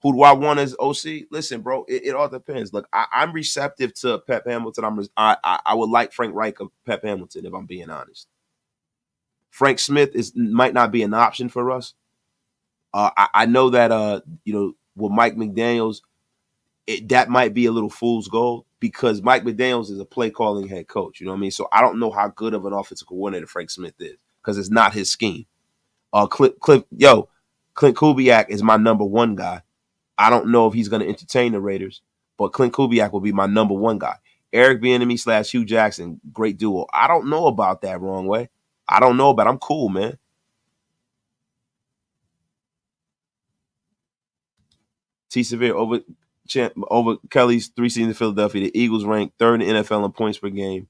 Who do I want as OC? Listen, bro, it all depends. Look, I'm receptive to Pep Hamilton. I would like Frank Reich of Pep Hamilton, if I'm being honest. Frank Smith might not be an option for us. I know that with Mike McDaniels, that might be a little fool's gold because Mike McDaniels is a play calling head coach. You know what I mean? So I don't know how good of an offensive coordinator Frank Smith is because it's not his scheme. Clint Kubiak is my number one guy. I don't know if he's going to entertain the Raiders, but Clint Kubiak will be my number one guy. Eric Bieniemy / Hugh Jackson, great duo. I don't know about that, wrong way. I don't know, but I'm cool, man. T. Severe over Kelly's 3 seasons in Philadelphia. The Eagles ranked third in the NFL in points per game,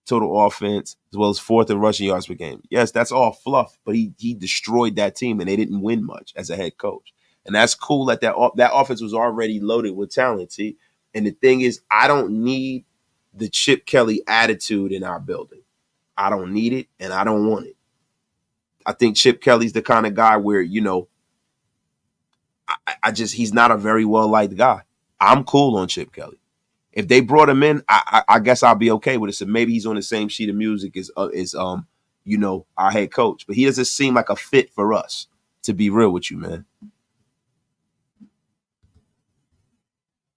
total offense, as well as fourth in rushing yards per game. Yes, that's all fluff, but he destroyed that team, and they didn't win much as a head coach. And that's cool that offense was already loaded with talent, see? And the thing is, I don't need the Chip Kelly attitude in our building. I don't need it, and I don't want it. I think Chip Kelly's the kind of guy where, he's not a very well-liked guy. I'm cool on Chip Kelly. If they brought him in, I guess I'll be okay with it. So maybe he's on the same sheet of music as our head coach. But he doesn't seem like a fit for us, to be real with you, man.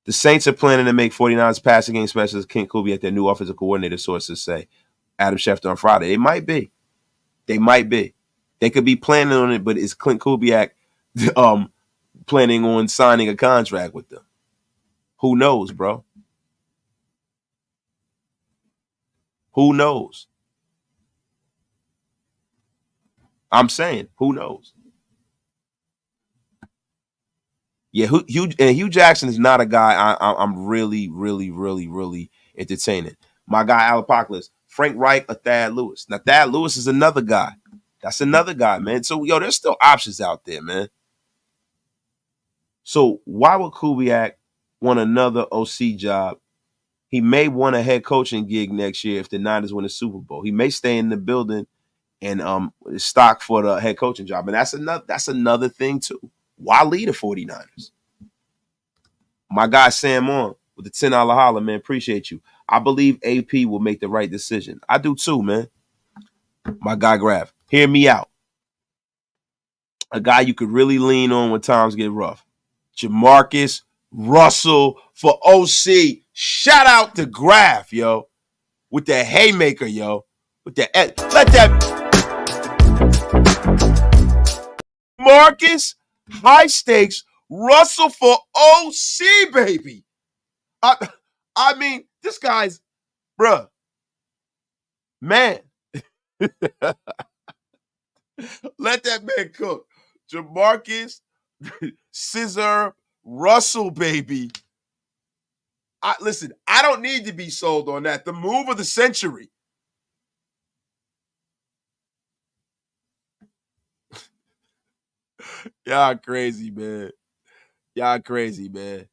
The Saints are planning to make 49ers passing game specialist Kliff Kingsbury their new offensive coordinator, sources say. Adam Schefter on Friday. They might be. They could be planning on it, but is Kliff Kingsbury planning on signing a contract with them? Who knows, bro? Who knows? I'm saying, who knows? Yeah, Hugh Jackson is not a guy I'm really, really, really, really entertaining. My guy, Alapocalypse, Frank Reich or Thad Lewis. Now, Thad Lewis is another guy. That's another guy, man. So, there's still options out there, man. So, why would Kubiak want another OC job? He may want a head coaching gig next year if the Niners win the Super Bowl. He may stay in the building and stock for the head coaching job. And that's another thing, too. Why lead the 49ers? My guy Sam on with the $10 holler, man. Appreciate you. I believe AP will make the right decision. I do too, man. My guy Graf, hear me out. A guy you could really lean on when times get rough. Jamarcus Russell for OC. Shout out to Graf, yo. With the haymaker, yo. With the let that Marcus high stakes Russell for OC, baby. I mean, this guy's, bruh, man. Let that man cook. Jamarcus Scissor Russell, baby. Listen, I don't need to be sold on that. The move of the century. Y'all crazy, man. Y'all crazy, man.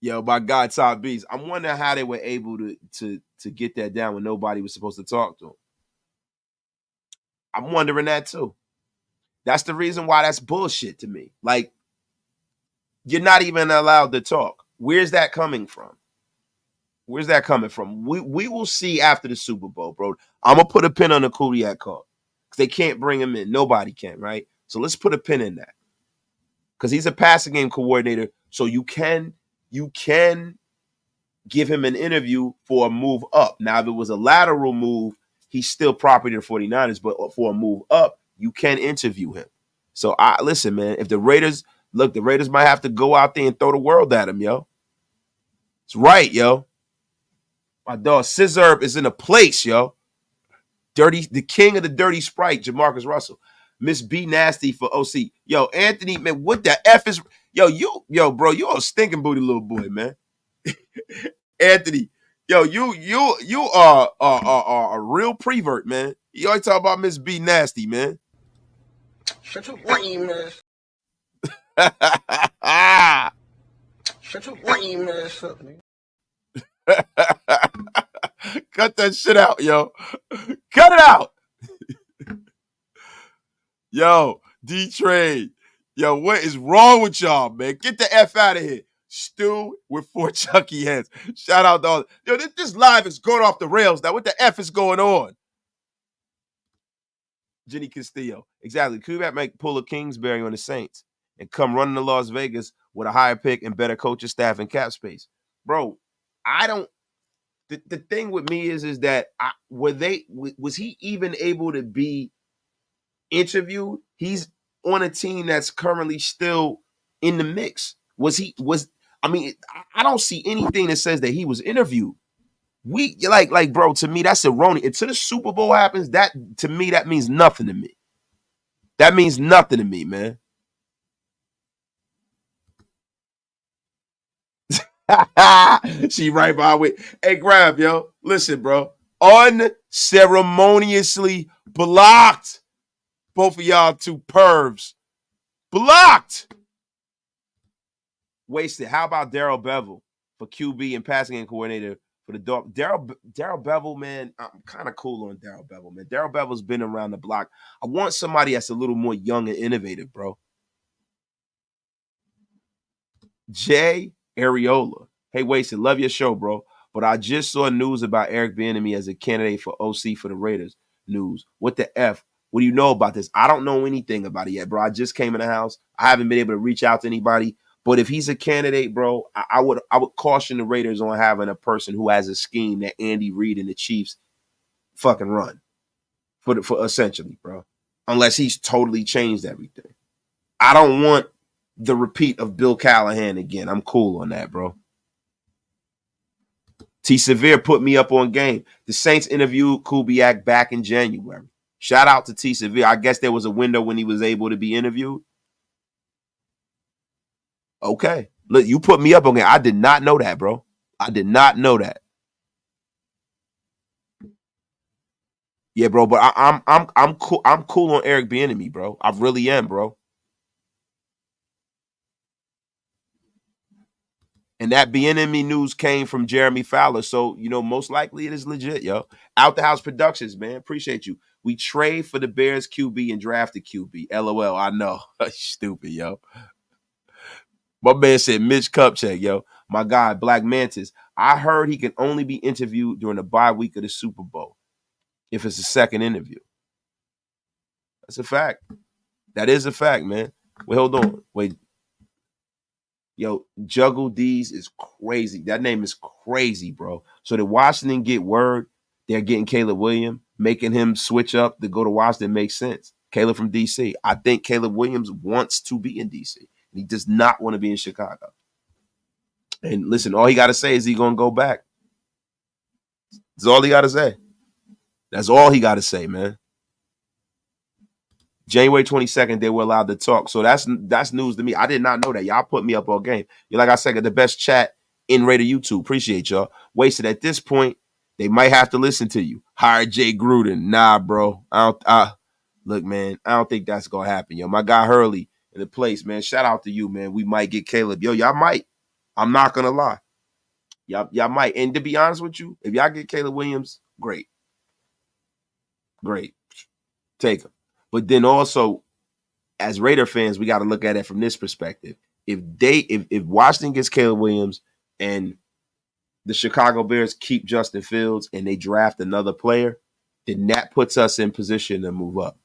Yo, my God, Top Beast. I'm wondering how they were able to get that down when nobody was supposed to talk to him. I'm wondering that too. That's the reason why that's bullshit to me. Like, you're not even allowed to talk. Where's that coming from? Where's that coming from? We will see after the Super Bowl, bro. I'm going to put a pin on the Kubiak call because they can't bring him in. Nobody can, right? So let's put a pin in that because he's a passing game coordinator. So you can give him an interview for a move up. Now, if it was a lateral move, he's still property of the 49ers, but for a move up, you can interview him. So listen, man, if the Raiders might have to go out there and throw the world at him, yo. It's right, yo. My dog Scissor is in a place, yo. The king of the dirty sprite, Jamarcus Russell. Miss B Nasty for OC. Yo, Anthony, man, what the F is bro, you a stinking booty little boy, man. Anthony, yo, you are a real prevert, man. You always talk about Miss B Nasty, man. Shut your lame ass. Shut your lame ass up, nigga. Cut that shit out, yo. Cut it out. Yo, D-Trade. Yo, what is wrong with y'all, man? Get the F out of here. Stu with 4 Chucky heads. Shout out to all. Yo, this live is going off the rails now. What the F is going on? Jenny Castillo. Exactly. Kubiak might pull a Kingsbury on the Saints and come running to Las Vegas with a higher pick and better coaching staff and cap space. Bro, I don't. The thing with me is that was he even able to be interviewed? He's on a team that's currently still in the mix. I don't see anything that says that he was interviewed. Bro, to me, that's erroneous. Until the Super Bowl happens, that means nothing to me. That means nothing to me, man. She right by with. Hey, Grab, yo. Listen, bro. Unceremoniously blocked. Both of y'all two pervs. Blocked. Wasted. How about Darrell Bevel for QB and passing game coordinator for for the dog. Daryl Bevel, man, I'm kind of cool on Daryl Bevel, man. Daryl Bevel's been around the block. I want somebody that's a little more young and innovative, bro. Jay Areola. Hey, Wasted, love your show, bro. But I just saw news about Eric Bieniemy as a candidate for OC for the Raiders. News. What the F? What do you know about this? I don't know anything about it yet, bro. I just came in the house. I haven't been able to reach out to anybody. But if he's a candidate, bro, I would caution the Raiders on having a person who has a scheme that Andy Reid and the Chiefs fucking run for essentially, bro. Unless he's totally changed everything. I don't want the repeat of Bill Callahan again. I'm cool on that, bro. T. Severe put me up on game. The Saints interviewed Kubiak back in January. Shout out to T. Severe. I guess there was a window when he was able to be interviewed. Okay. Look, you put me up on game. I did not know that, bro. I did not know that. Yeah, bro, but I'm cool. I'm cool on Eric Bieniemy, bro. I really am, bro. And that Bieniemy news came from Jeremy Fowler. So, most likely it is legit, yo. Out the House Productions, man. Appreciate you. We trade for the Bears QB and draft the QB. LOL. I know. Stupid, yo. My man said Mitch Kupchak, yo. My guy, Black Mantis. I heard he can only be interviewed during the bye week of the Super Bowl if it's a second interview. That's a fact. That is a fact, man. Wait, hold on. Wait. Yo, Juggle D's is crazy. That name is crazy, bro. So did Washington get word they're getting Caleb Williams, making him switch up to go to Washington makes sense. Caleb from D.C. I think Caleb Williams wants to be in D.C. He does not want to be in Chicago. And listen, all he got to say is he's going to go back. That's all he got to say. That's all he got to say, man. January 22nd, they were allowed to talk. So that's news to me. I did not know that. Y'all put me up all game. You're like I said, the best chat in Raider YouTube. Appreciate y'all. Wasted at this point, they might have to listen to you. Hire Jay Gruden. Nah, bro. Look, man, I don't think that's going to happen, yo. My guy Hurley in the place, man. Shout out to you, man. We might get Caleb. Yo, y'all might. I'm not going to lie. Y'all might. And to be honest with you, if y'all get Caleb Williams, great. Great. Take him. But then also, as Raider fans, we got to look at it from this perspective. If Washington gets Caleb Williams and the Chicago Bears keep Justin Fields and they draft another player, then that puts us in position to move up.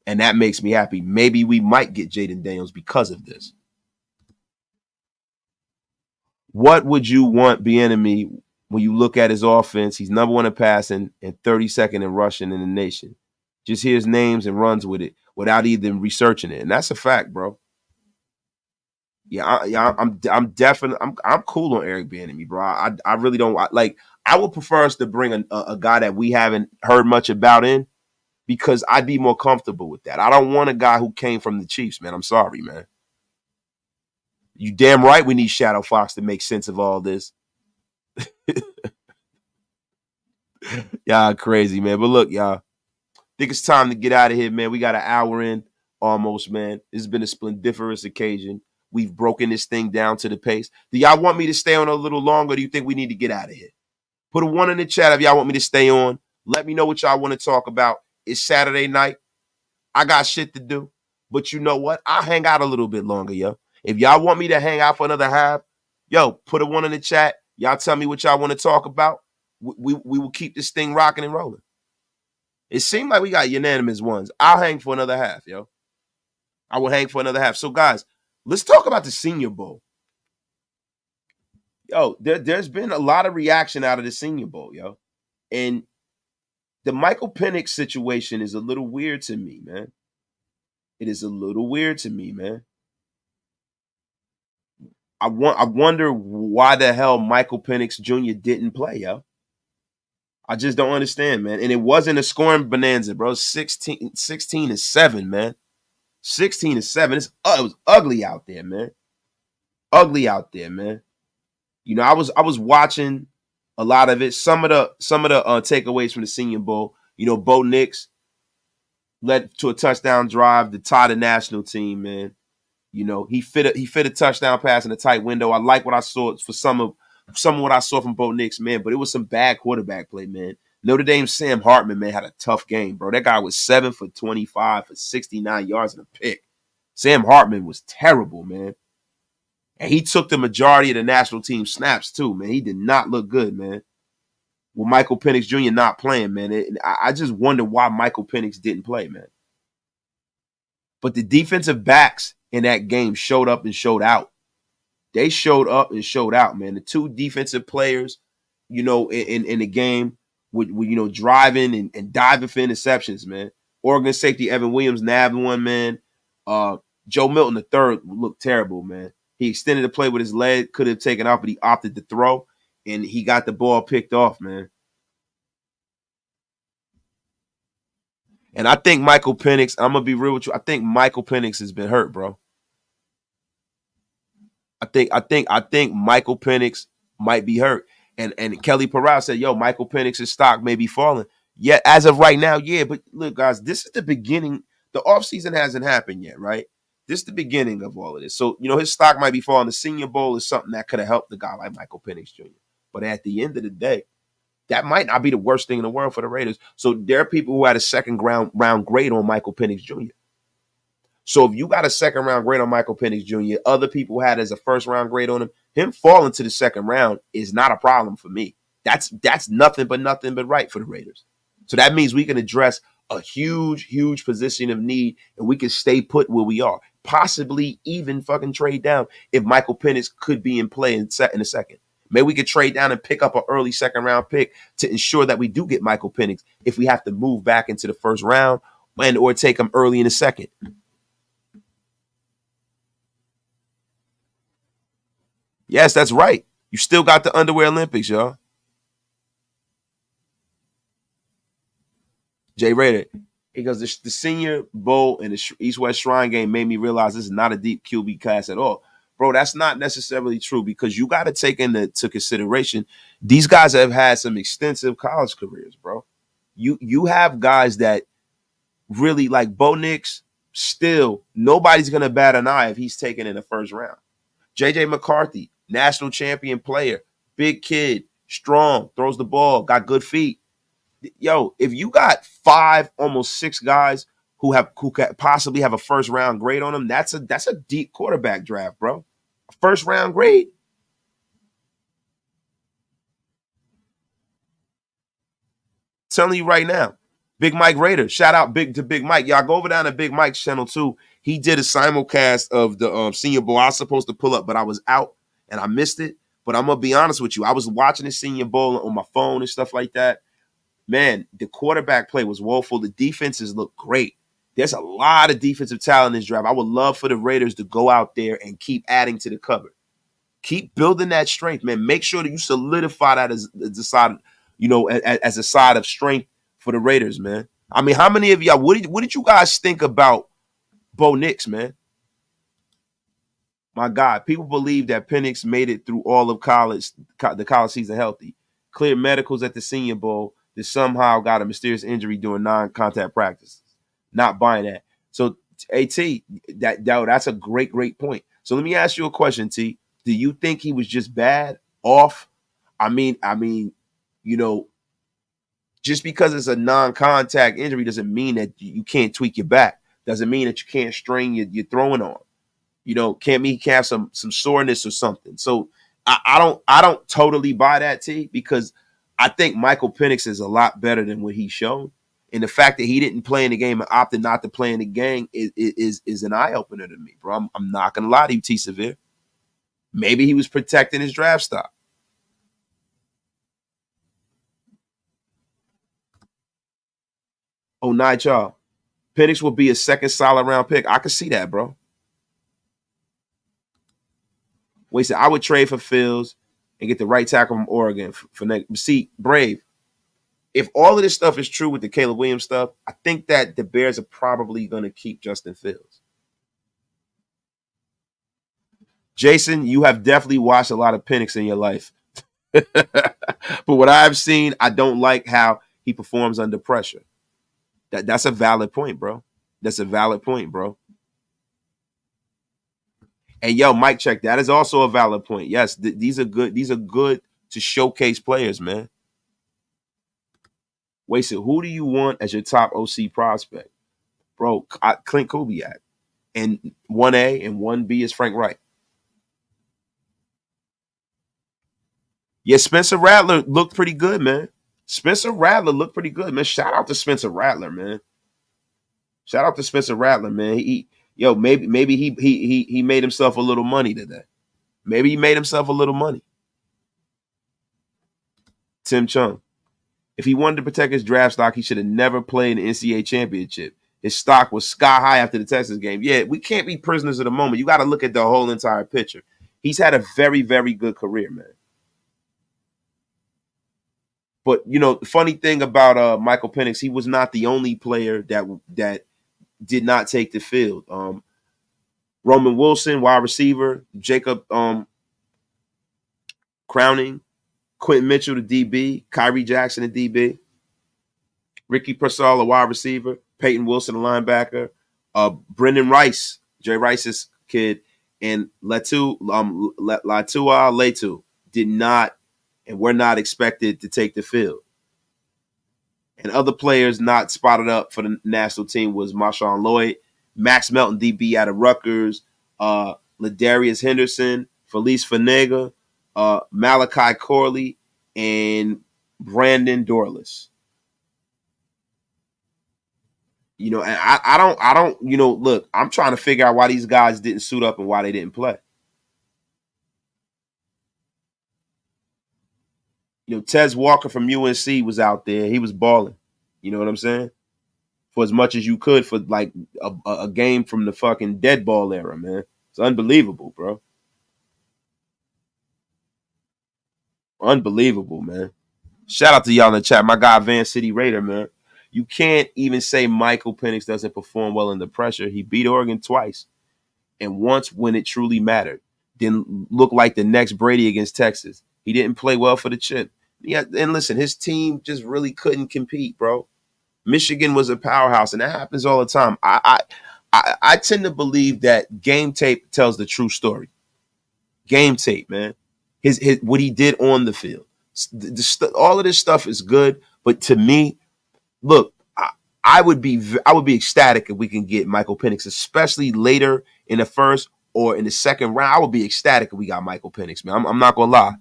And that makes me happy. Maybe we might get Jaden Daniels because of this. What would you want Bieniemy when you look at his offense? He's number one in passing and 32nd in rushing in the nation. Just hears names and runs with it without even researching it, and that's a fact, bro. I'm definitely I'm cool on Eric Bieniemy, bro. I really don't like. I would prefer us to bring a guy that we haven't heard much about in, because I'd be more comfortable with that. I don't want a guy who came from the Chiefs, man. I'm sorry, man. You damn right we need Shadow Fox to make sense of all this. Y'all crazy, man. But look, y'all. I think it's time to get out of here, man. We got an hour in almost, man. This has been a splendiferous occasion. We've broken this thing down to the pace. Do y'all want me to stay on a little longer? Or do you think we need to get out of here? Put a 1 in the chat if y'all want me to stay on. Let me know what y'all want to talk about. It's Saturday night. I got shit to do. But you know what? I'll hang out a little bit longer, yo. If y'all want me to hang out for another half, yo, put a 1 in the chat. Y'all tell me what y'all want to talk about. We will keep this thing rocking and rolling. It seemed like we got unanimous ones. I'll hang for another half, yo. I will hang for another half. So, guys, let's talk about the Senior Bowl. Yo, there's been a lot of reaction out of the Senior Bowl, yo. And the Michael Penix situation is a little weird to me, man. It is a little weird to me, man. I wonder why the hell Michael Penix Jr. didn't play, yo. I just don't understand, man. And it wasn't a scoring bonanza, bro. 16-7, man. 16-7. It was ugly out there, man. Ugly out there, man. You know, I was watching a lot of it. Some of the takeaways from the Senior Bowl. You know, Bo Nix led to a touchdown drive to tie the national team, man. You know, he fit a touchdown pass in a tight window. I like what I saw for some of some of what I saw from Bo Nix, man, but it was some bad quarterback play, man. Notre Dame's Sam Hartman, man, had a tough game, bro. That guy was 7 for 25 for 69 yards and a pick. Sam Hartman was terrible, man. And he took the majority of the national team snaps, too, man. He did not look good, man. With Michael Penix Jr. not playing, man. I just wonder why Michael Penix didn't play, man. But the defensive backs in that game showed up and showed out. They showed up and showed out, man. The two defensive players, in the game with driving and diving for interceptions, man. Oregon safety Evan Williams nabbed one, man. Joe Milton III looked terrible, man. He extended the play with his leg, could have taken off, but he opted to throw, and he got the ball picked off, man. And I think Michael Penix, I'm going to be real with you, I think Michael Penix has been hurt, bro. I think Michael Penix might be hurt. And Kelly Paral said, yo, Michael Penix's stock may be falling. Yeah, as of right now, yeah. But look, guys, this is the beginning. The offseason hasn't happened yet, right? This is the beginning of all of this. So, his stock might be falling. The Senior Bowl is something that could have helped a guy like Michael Penix Jr. But at the end of the day, that might not be the worst thing in the world for the Raiders. So there are people who had a second round grade on Michael Penix Jr. So if you got a second round grade on Michael Penix Jr., other people had as a first round grade on him falling to the second round is not a problem for me. That's nothing but right for the Raiders. So that means we can address a huge position of need, and we can stay put where we are. Possibly even fucking trade down if Michael Penix could be in play in a second. Maybe we could trade down and pick up an early second round pick to ensure that we do get Michael Penix if we have to move back into the first round or take him early in the second. Yes, that's right. You still got the Underwear Olympics, y'all. Jay Rader, he goes, the Senior Bowl and the East-West Shrine game made me realize this is not a deep QB class at all. Bro, that's not necessarily true because you got to take into consideration these guys have had some extensive college careers, bro. You have guys that really like Bo Nix, still, nobody's going to bat an eye if he's taken in the first round. J.J. McCarthy, national champion player, big kid, strong, throws the ball, got good feet. Yo, if you got 5, almost 6 guys who could possibly have a first round grade on them, that's a deep quarterback draft, bro. A first round grade. Telling you right now, Big Mike Rader, shout out to Big Mike. Y'all go over down to Big Mike's channel too. He did a simulcast of the Senior Bowl. I was supposed to pull up, but I was out and I missed it. But I'm gonna be honest with you, I was watching the Senior Bowl on my phone and stuff like that. Man, the quarterback play was woeful. The defenses look great. There's a lot of defensive talent in this draft. I would love for the Raiders to go out there and keep adding to the cupboard. Keep building that strength, man. Make sure that you solidify that as the side, as a side of strength for the Raiders, man. I mean, how many of y'all? What did you guys think about Bo Nix, man? My God, people believe that Penix made it through all of the college season healthy. Cleared medicals at the Senior Bowl. That somehow got a mysterious injury during non-contact practice. Not buying that. So, AT, that's a great point. So let me ask you a question, T. Do you think he was just bad off? I mean, just because it's a non-contact injury doesn't mean that you can't tweak your back. Doesn't mean that you can't strain your throwing arm. Can't mean he can have some soreness or something. So I don't totally buy that, T, because I think Michael Penix is a lot better than what he showed. And the fact that he didn't play in the game and opted not to play in the game is an eye-opener to me, bro. I'm not going to lie to you, T. Severe. Maybe he was protecting his draft stock. Oh, night, y'all. Penix will be a second solid round pick. I can see that, bro. Wait, so I would trade for Fields and get the right tackle from Oregon for next. See, Brave, if all of this stuff is true with the Caleb Williams stuff, I think that the Bears are probably going to keep Justin Fields. Jason, you have definitely watched a lot of Penix in your life. But what I've seen, I don't like how he performs under pressure. That's a valid point, bro. That's a valid point, bro. And yo, Mike check, that is also a valid point. Yes, these are good. These are good to showcase players, man. Wasted. Who do you want as your top OC prospect? Bro, Clint Kubiak. And 1A and 1B is Frank Wright. Yeah, Spencer Rattler looked pretty good, man. Spencer Rattler looked pretty good, man. Shout out to Spencer Rattler, man. Shout out to Spencer Rattler, man. Maybe he made himself a little money today. Maybe he made himself a little money. Tim Chung. If he wanted to protect his draft stock, he should have never played an NCAA championship. His stock was sky high after the Texas game. Yeah, we can't be prisoners of the moment. You got to look at the whole entire picture. He's had a very, very good career, man. But, you know, the funny thing about Michael Penix, he was not the only player that did not take the field. Roman Wilson, wide receiver, Jacob Crowning, Quentin Mitchell, the DB, Kyrie Jackson, the DB, Ricky Pearsall, a wide receiver, Peyton Wilson, a linebacker, Brendan Rice, Jay Rice's kid, and Latua Letu did not and were not expected to take the field. And other players not spotted up for the national team was Marshawn Lloyd, Max Melton, DB out of Rutgers, Ladarius Henderson, Felice Fanega, Malachi Corley, and Brandon Dorless. You know, and I don't, you know, look, I'm trying to figure out why these guys didn't suit up and why they didn't play. You know, Tez Walker from UNC was out there. He was balling. You know what I'm saying? For as much as you could for like a game from the fucking dead ball era, man. It's unbelievable, bro. Unbelievable, man. Shout out to y'all in the chat. My guy, Van City Raider, man. You can't even say Michael Penix doesn't perform well under pressure. He beat Oregon twice. And once when it truly mattered. Didn't look like the next Brady against Texas. He didn't play well for the chip. Yeah, and listen, his team just really couldn't compete, bro. Michigan was a powerhouse, and that happens all the time. I tend to believe that game tape tells the true story. Game tape, man. His what he did on the field. All of this stuff is good, but to me, look, I would be ecstatic if we can get Michael Penix, especially later in the first or in the second round. I would be ecstatic if we got Michael Penix, man. I'm not gonna lie.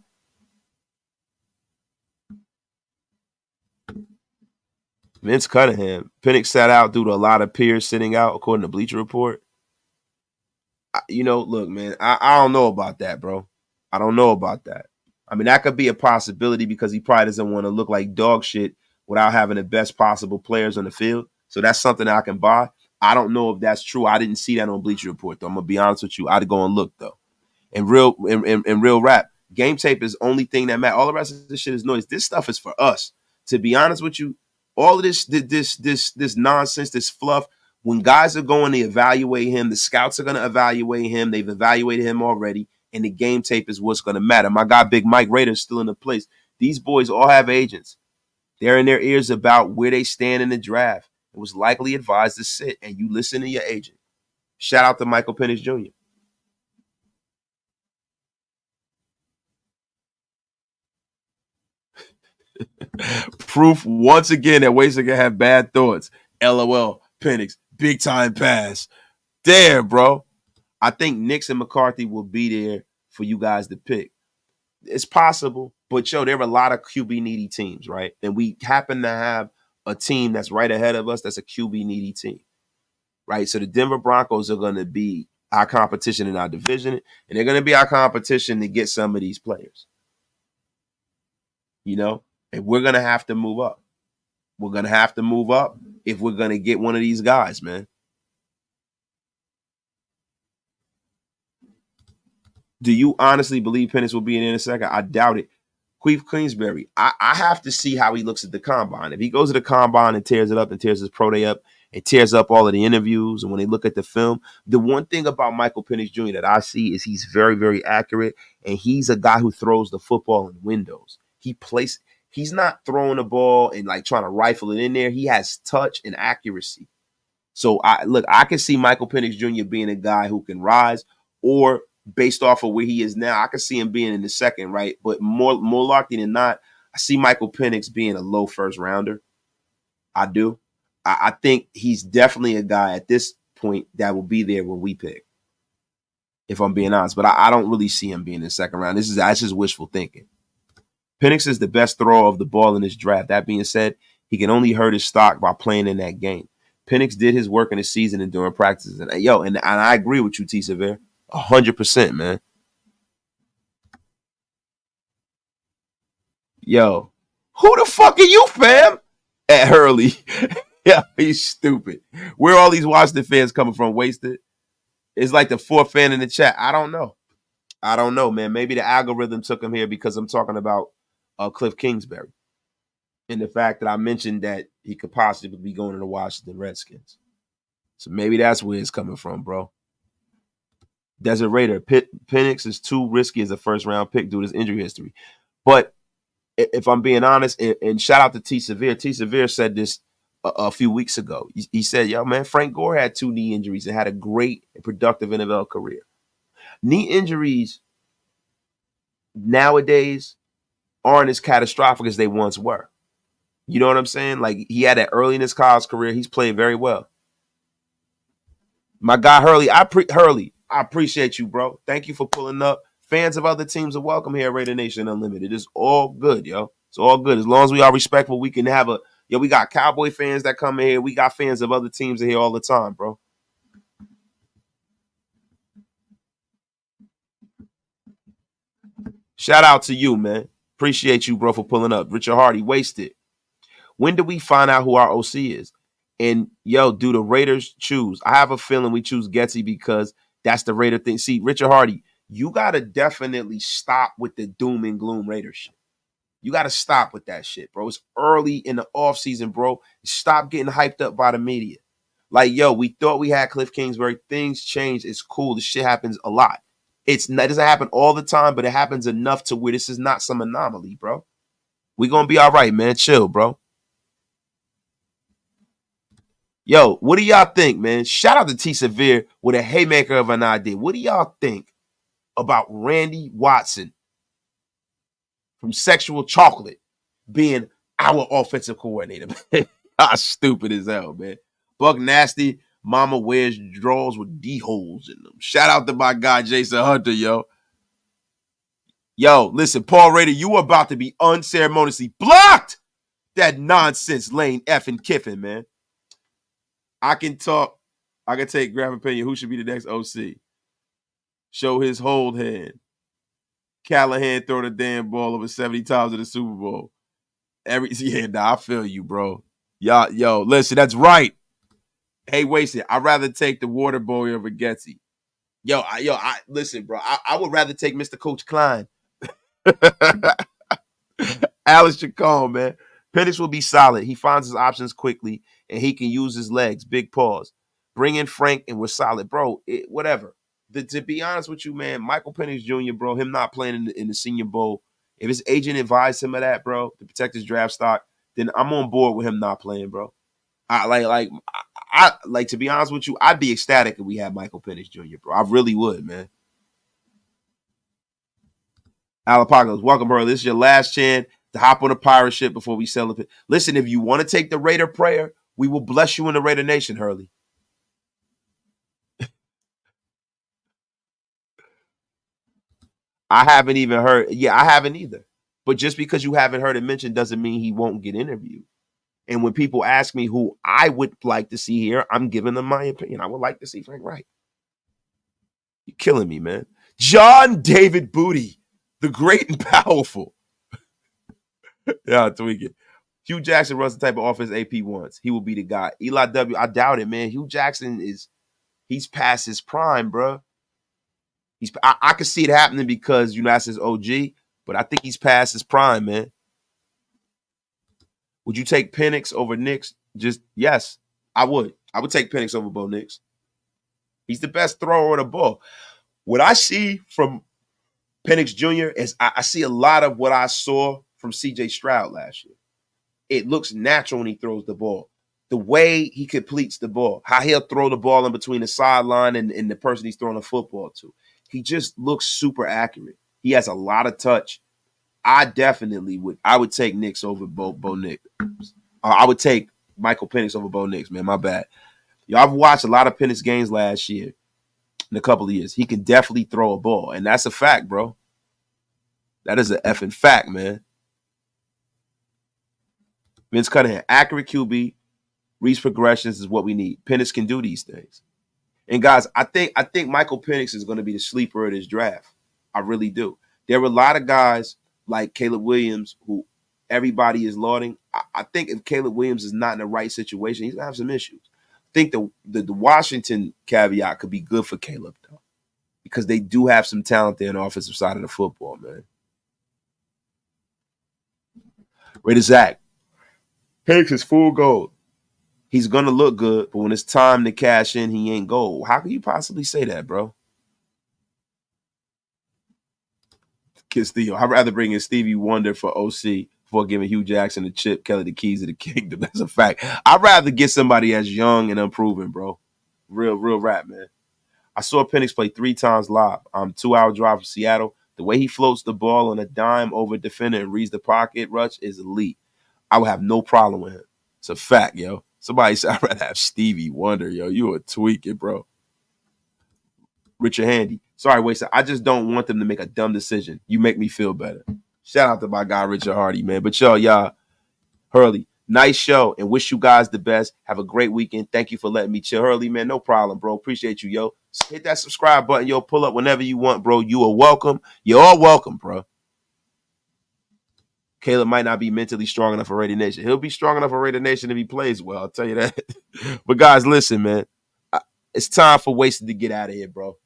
Vince Cunningham. Penix sat out due to a lot of peers sitting out, according to Bleacher Report. You know, look, man, I don't know about that, bro. I don't know about that. I mean, that could be a possibility because he probably doesn't want to look like dog shit without having the best possible players on the field. So that's something that I can buy. I don't know if that's true. I didn't see that on Bleacher Report, though. I'm going to be honest with you. I'd go and look, though. And real rap, game tape is the only thing that matters. All the rest of this shit is noise. This stuff is for us. To be honest with you, all of this nonsense, this fluff, when guys are going to evaluate him, the scouts are going to evaluate him. They've evaluated him already, and the game tape is what's going to matter. My guy, Big Mike Rader, is still in the place. These boys all have agents. They're in their ears about where they stand in the draft. It was likely advised to sit, and you listen to your agent. Shout out to Michael Penix Jr. Proof once again that Waster can have bad thoughts. LOL, Penix, big time pass. Damn, bro. I think Nix and McCarthy will be there for you guys to pick. It's possible, but yo, there are a lot of QB needy teams, right? And we happen to have a team that's right ahead of us that's a QB needy team, right? So the Denver Broncos are going to be our competition in our division, and they're going to be our competition to get some of these players, you know? And we're going to have to move up. We're going to have to move up if we're going to get one of these guys, man. Do you honestly believe Penix will be in a second? I doubt it. Kliff Kingsbury, I have to see how he looks at the combine. If he goes to the combine and tears it up and tears his pro day up and tears up all of the interviews, and when they look at the film, the one thing about Michael Penix Jr. that I see is he's very, very accurate, and he's a guy who throws the football in windows. He's not throwing the ball and like trying to rifle it in there. He has touch and accuracy. So I can see Michael Penix Jr. being a guy who can rise, or based off of where he is now, I could see him being in the second, right? But more likely than not, I see Michael Penix being a low first rounder. I do. I think he's definitely a guy at this point that will be there when we pick, if I'm being honest. But I don't really see him being in the second round. That's just wishful thinking. Penix is the best thrower of the ball in this draft. That being said, he can only hurt his stock by playing in that game. Penix did his work in the season and during practices. And I agree with you, T. Severe. 100%, man. Yo, who the fuck are you, fam? At Hurley. Yeah, he's stupid. Where are all these Washington fans coming from? Wasted? It's like the fourth fan in the chat. I don't know, man. Maybe the algorithm took him here because I'm talking about Kliff Kingsbury and the fact that I mentioned that he could possibly be going to the Washington Redskins. So maybe that's where it's coming from, bro. Desert Raider, Penix is too risky as a first-round pick due to his injury history. But if I'm being honest, and shout out to T. Severe. T. Severe said this a few weeks ago. He said, yo, man, Frank Gore had 2 knee injuries and had a great and productive NFL career. Knee injuries nowadays aren't as catastrophic as they once were. You know what I'm saying? Like, he had that early in his college career. He's played very well. My guy, Hurley, I appreciate you, bro. Thank you for pulling up. Fans of other teams are welcome here at Raider Nation Unlimited. It's all good, yo. It's all good. As long as we are respectful, we can have we got Cowboy fans that come in here. We got fans of other teams in here all the time, bro. Shout out to you, man. Appreciate you, bro, for pulling up. Richard Hardy, wasted. When do we find out who our OC is? And, yo, do the Raiders choose? I have a feeling we choose Getsy because that's the Raider thing. See, Richard Hardy, you got to definitely stop with the doom and gloom Raider shit. You got to stop with that shit, bro. It's early in the offseason, bro. Stop getting hyped up by the media. Like, yo, we thought we had Kliff Kingsbury. Things change. It's cool. This shit happens a lot. It doesn't happen all the time, but it happens enough to where this is not some anomaly, bro. We going to be all right, man. Chill, bro. Yo, what do y'all think, man? Shout out to T. Severe with a haymaker of an idea. What do y'all think about Randy Watson from Sexual Chocolate being our offensive coordinator? Y'all stupid as hell, man. Buck Nasty, mama wears drawers with D-holes in them. Shout out to my guy, Jason Hunter, yo. Yo, listen, Paul Rader, you are about to be unceremoniously blocked. That nonsense Lane effing Kiffin, man. I can talk. I can take grab opinion. Who should be the next OC? Show his hold hand. Callahan throw the damn ball over 70 times in the Super Bowl. I feel you, bro. Yo, listen, that's right. Hey, Wasted, I'd rather take the water boy over Getsy. Listen, bro. I would rather take Mr. Coach Klein. Alice Chacon, man. Penix will be solid. He finds his options quickly, and he can use his legs. Big pause. Bring in Frank, and we're solid. Bro, whatever. To be honest with you, man, Michael Penix Jr., bro, him not playing in the Senior Bowl, if his agent advised him of that, bro, to protect his draft stock, then I'm on board with him not playing, bro. I to be honest with you, I'd be ecstatic if we had Michael Penix Jr., bro. I really would, man. Alapagos, welcome, bro. This is your last chance to hop on a pirate ship before we sell it. Listen, if you want to take the Raider prayer, we will bless you in the Raider Nation, Hurley. I haven't even heard. Yeah, I haven't either. But just because you haven't heard it mentioned doesn't mean he won't get interviewed. And when people ask me who I would like to see here, I'm giving them my opinion. I would like to see Frank Wright. You're killing me, man. John David Booty, the great and powerful. Yeah, tweak it. Hugh Jackson runs the type of offense AP wants. He will be the guy. Eli W., I doubt it, man. Hugh Jackson he's past his prime, bro. I can see it happening because, that's his OG, but I think he's past his prime, man. Would you take Penix over Nix? Yes, I would. I would take Penix over Bo Nix. He's the best thrower of the ball. What I see from Penix Jr. is I see a lot of what I saw from C.J. Stroud last year. It looks natural when he throws the ball. The way he completes the ball, how he'll throw the ball in between the sideline and the person he's throwing the football to. He just looks super accurate. He has a lot of touch. I definitely would. I would take Nix over Bo Nix. I would take Michael Penix over Bo Nix, man. My bad. Y'all, I've watched a lot of Penix games last year in a couple of years. He can definitely throw a ball, and that's a fact, bro. That is an effing fact, man. Vince Cunningham, accurate QB, reads progressions is what we need. Penix can do these things. And guys, I think Michael Penix is going to be the sleeper of this draft. I really do. There were a lot of guys like Caleb Williams who everybody is lauding. I think if Caleb Williams is not in the right situation, he's going to have some issues. I think the Washington caveat could be good for Caleb, though, because they do have some talent there on the offensive side of the football, man. Raider Zach. Penix is full gold. He's going to look good, but when it's time to cash in, he ain't gold. How can you possibly say that, bro? Kiss Theo. I'd rather bring in Stevie Wonder for OC before giving Hugh Jackson and Chip Kelly the keys to the kingdom. That's a fact. I'd rather get somebody that's young and unproven, bro. Real rap, man. I saw Penix play 3 times live. 2-hour drive from Seattle. The way he floats the ball on a dime over a defender and reads the pocket rush is elite. I would have no problem with him. It's a fact, yo. Somebody said I'd rather have Stevie Wonder, yo. You a tweaking, bro. Richard Handy. Sorry, Wasted. I just don't want them to make a dumb decision. You make me feel better. Shout out to my guy, Richard Hardy, man. But y'all, Hurley, nice show and wish you guys the best. Have a great weekend. Thank you for letting me chill. Hurley, man, no problem, bro. Appreciate you, yo. Hit that subscribe button, yo. Pull up whenever you want, bro. You are welcome. You're all welcome, bro. Caleb might not be mentally strong enough for Raider Nation. He'll be strong enough for Raider Nation if he plays well. I'll tell you that. But, guys, listen, man. It's time for Wasted to get out of here, bro.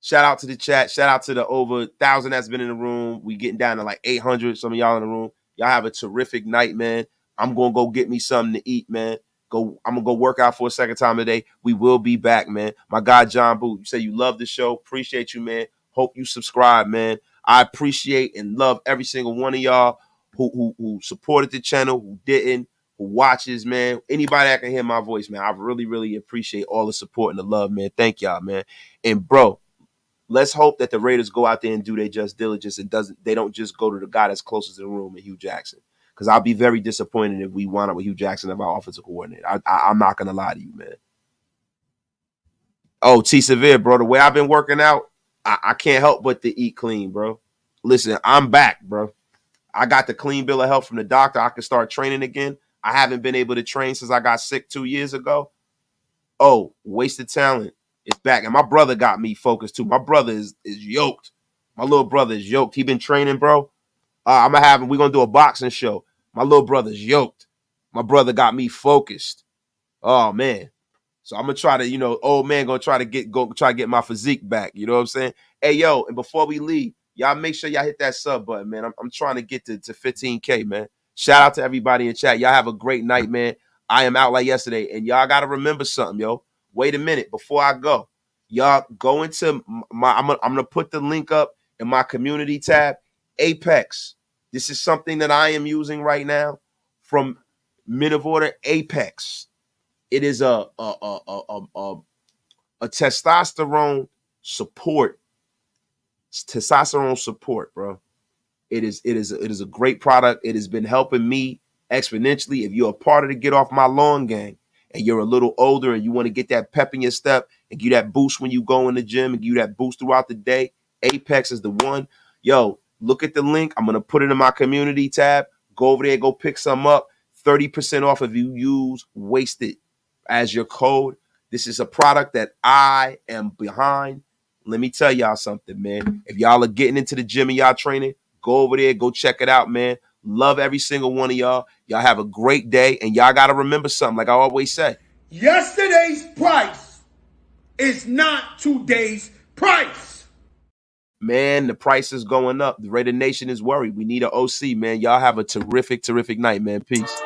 Shout out to the chat. Shout out to the over 1,000 that's been in the room. We getting down to like 800. Some of y'all in the room. Y'all have a terrific night, man. I'm going to go get me something to eat, man. I'm going to go work out for a second time today. We will be back, man. My guy, John Boo, you say you love the show. Appreciate you, man. Hope you subscribe, man. I appreciate and love every single one of y'all who supported the channel, who didn't, who watches, man. Anybody that can hear my voice, man. I really appreciate all the support and the love, man. Thank y'all, man. And, bro, let's hope that the Raiders go out there and do their just diligence and they don't just go to the guy that's closest to the room, and Hugh Jackson. Because I'll be very disappointed if we wind up with Hugh Jackson as our offensive coordinator. I'm not going to lie to you, man. Oh, T. Severe, bro. The way I've been working out, I can't help but to eat clean, bro. Listen, I'm back, bro. I got the clean bill of health from the doctor. I can start training again. I haven't been able to train since I got sick 2 years ago. Oh, wasted talent. It's back. And my brother got me focused too. My brother is yoked. My little brother is yoked. He been training, bro. We're going to do a boxing show. My little brother's yoked. My brother got me focused. Oh, man. So I'm going to try to, old man going to try to get my physique back. You know what I'm saying? Hey, yo, and before we leave, y'all make sure y'all hit that sub button, man. I'm trying to get to 15K, man. Shout out to everybody in chat. Y'all have a great night, man. I am out like yesterday. And y'all got to remember something, yo. Wait a minute before I go. Y'all go into I'm going to put the link up in my community tab. Apex. This is something that I am using right now from Men of Order. Apex. It is a testosterone support. Testosterone support, bro. It is a great product. It has been helping me exponentially. If you're a part of the Get Off My Lawn gang and you're a little older and you want to get that pep in your step and give you that boost when you go in the gym and give you that boost throughout the day, Apex is the one. Yo, look at the link. I'm going to put it in my community tab. Go over there, go pick some up. 30% off if you use Wasted as your code. This is a product that I am behind. Let me tell y'all something, man. If y'all are getting into the gym and y'all training, go over there, go check it out, man. Love every single one of y'all. Y'all have a great day, and y'all got to remember something, like I always say. Yesterday's price is not today's price. Man, the price is going up. The Raider Nation is worried. We need an OC, man. Y'all have a terrific night, man. Peace.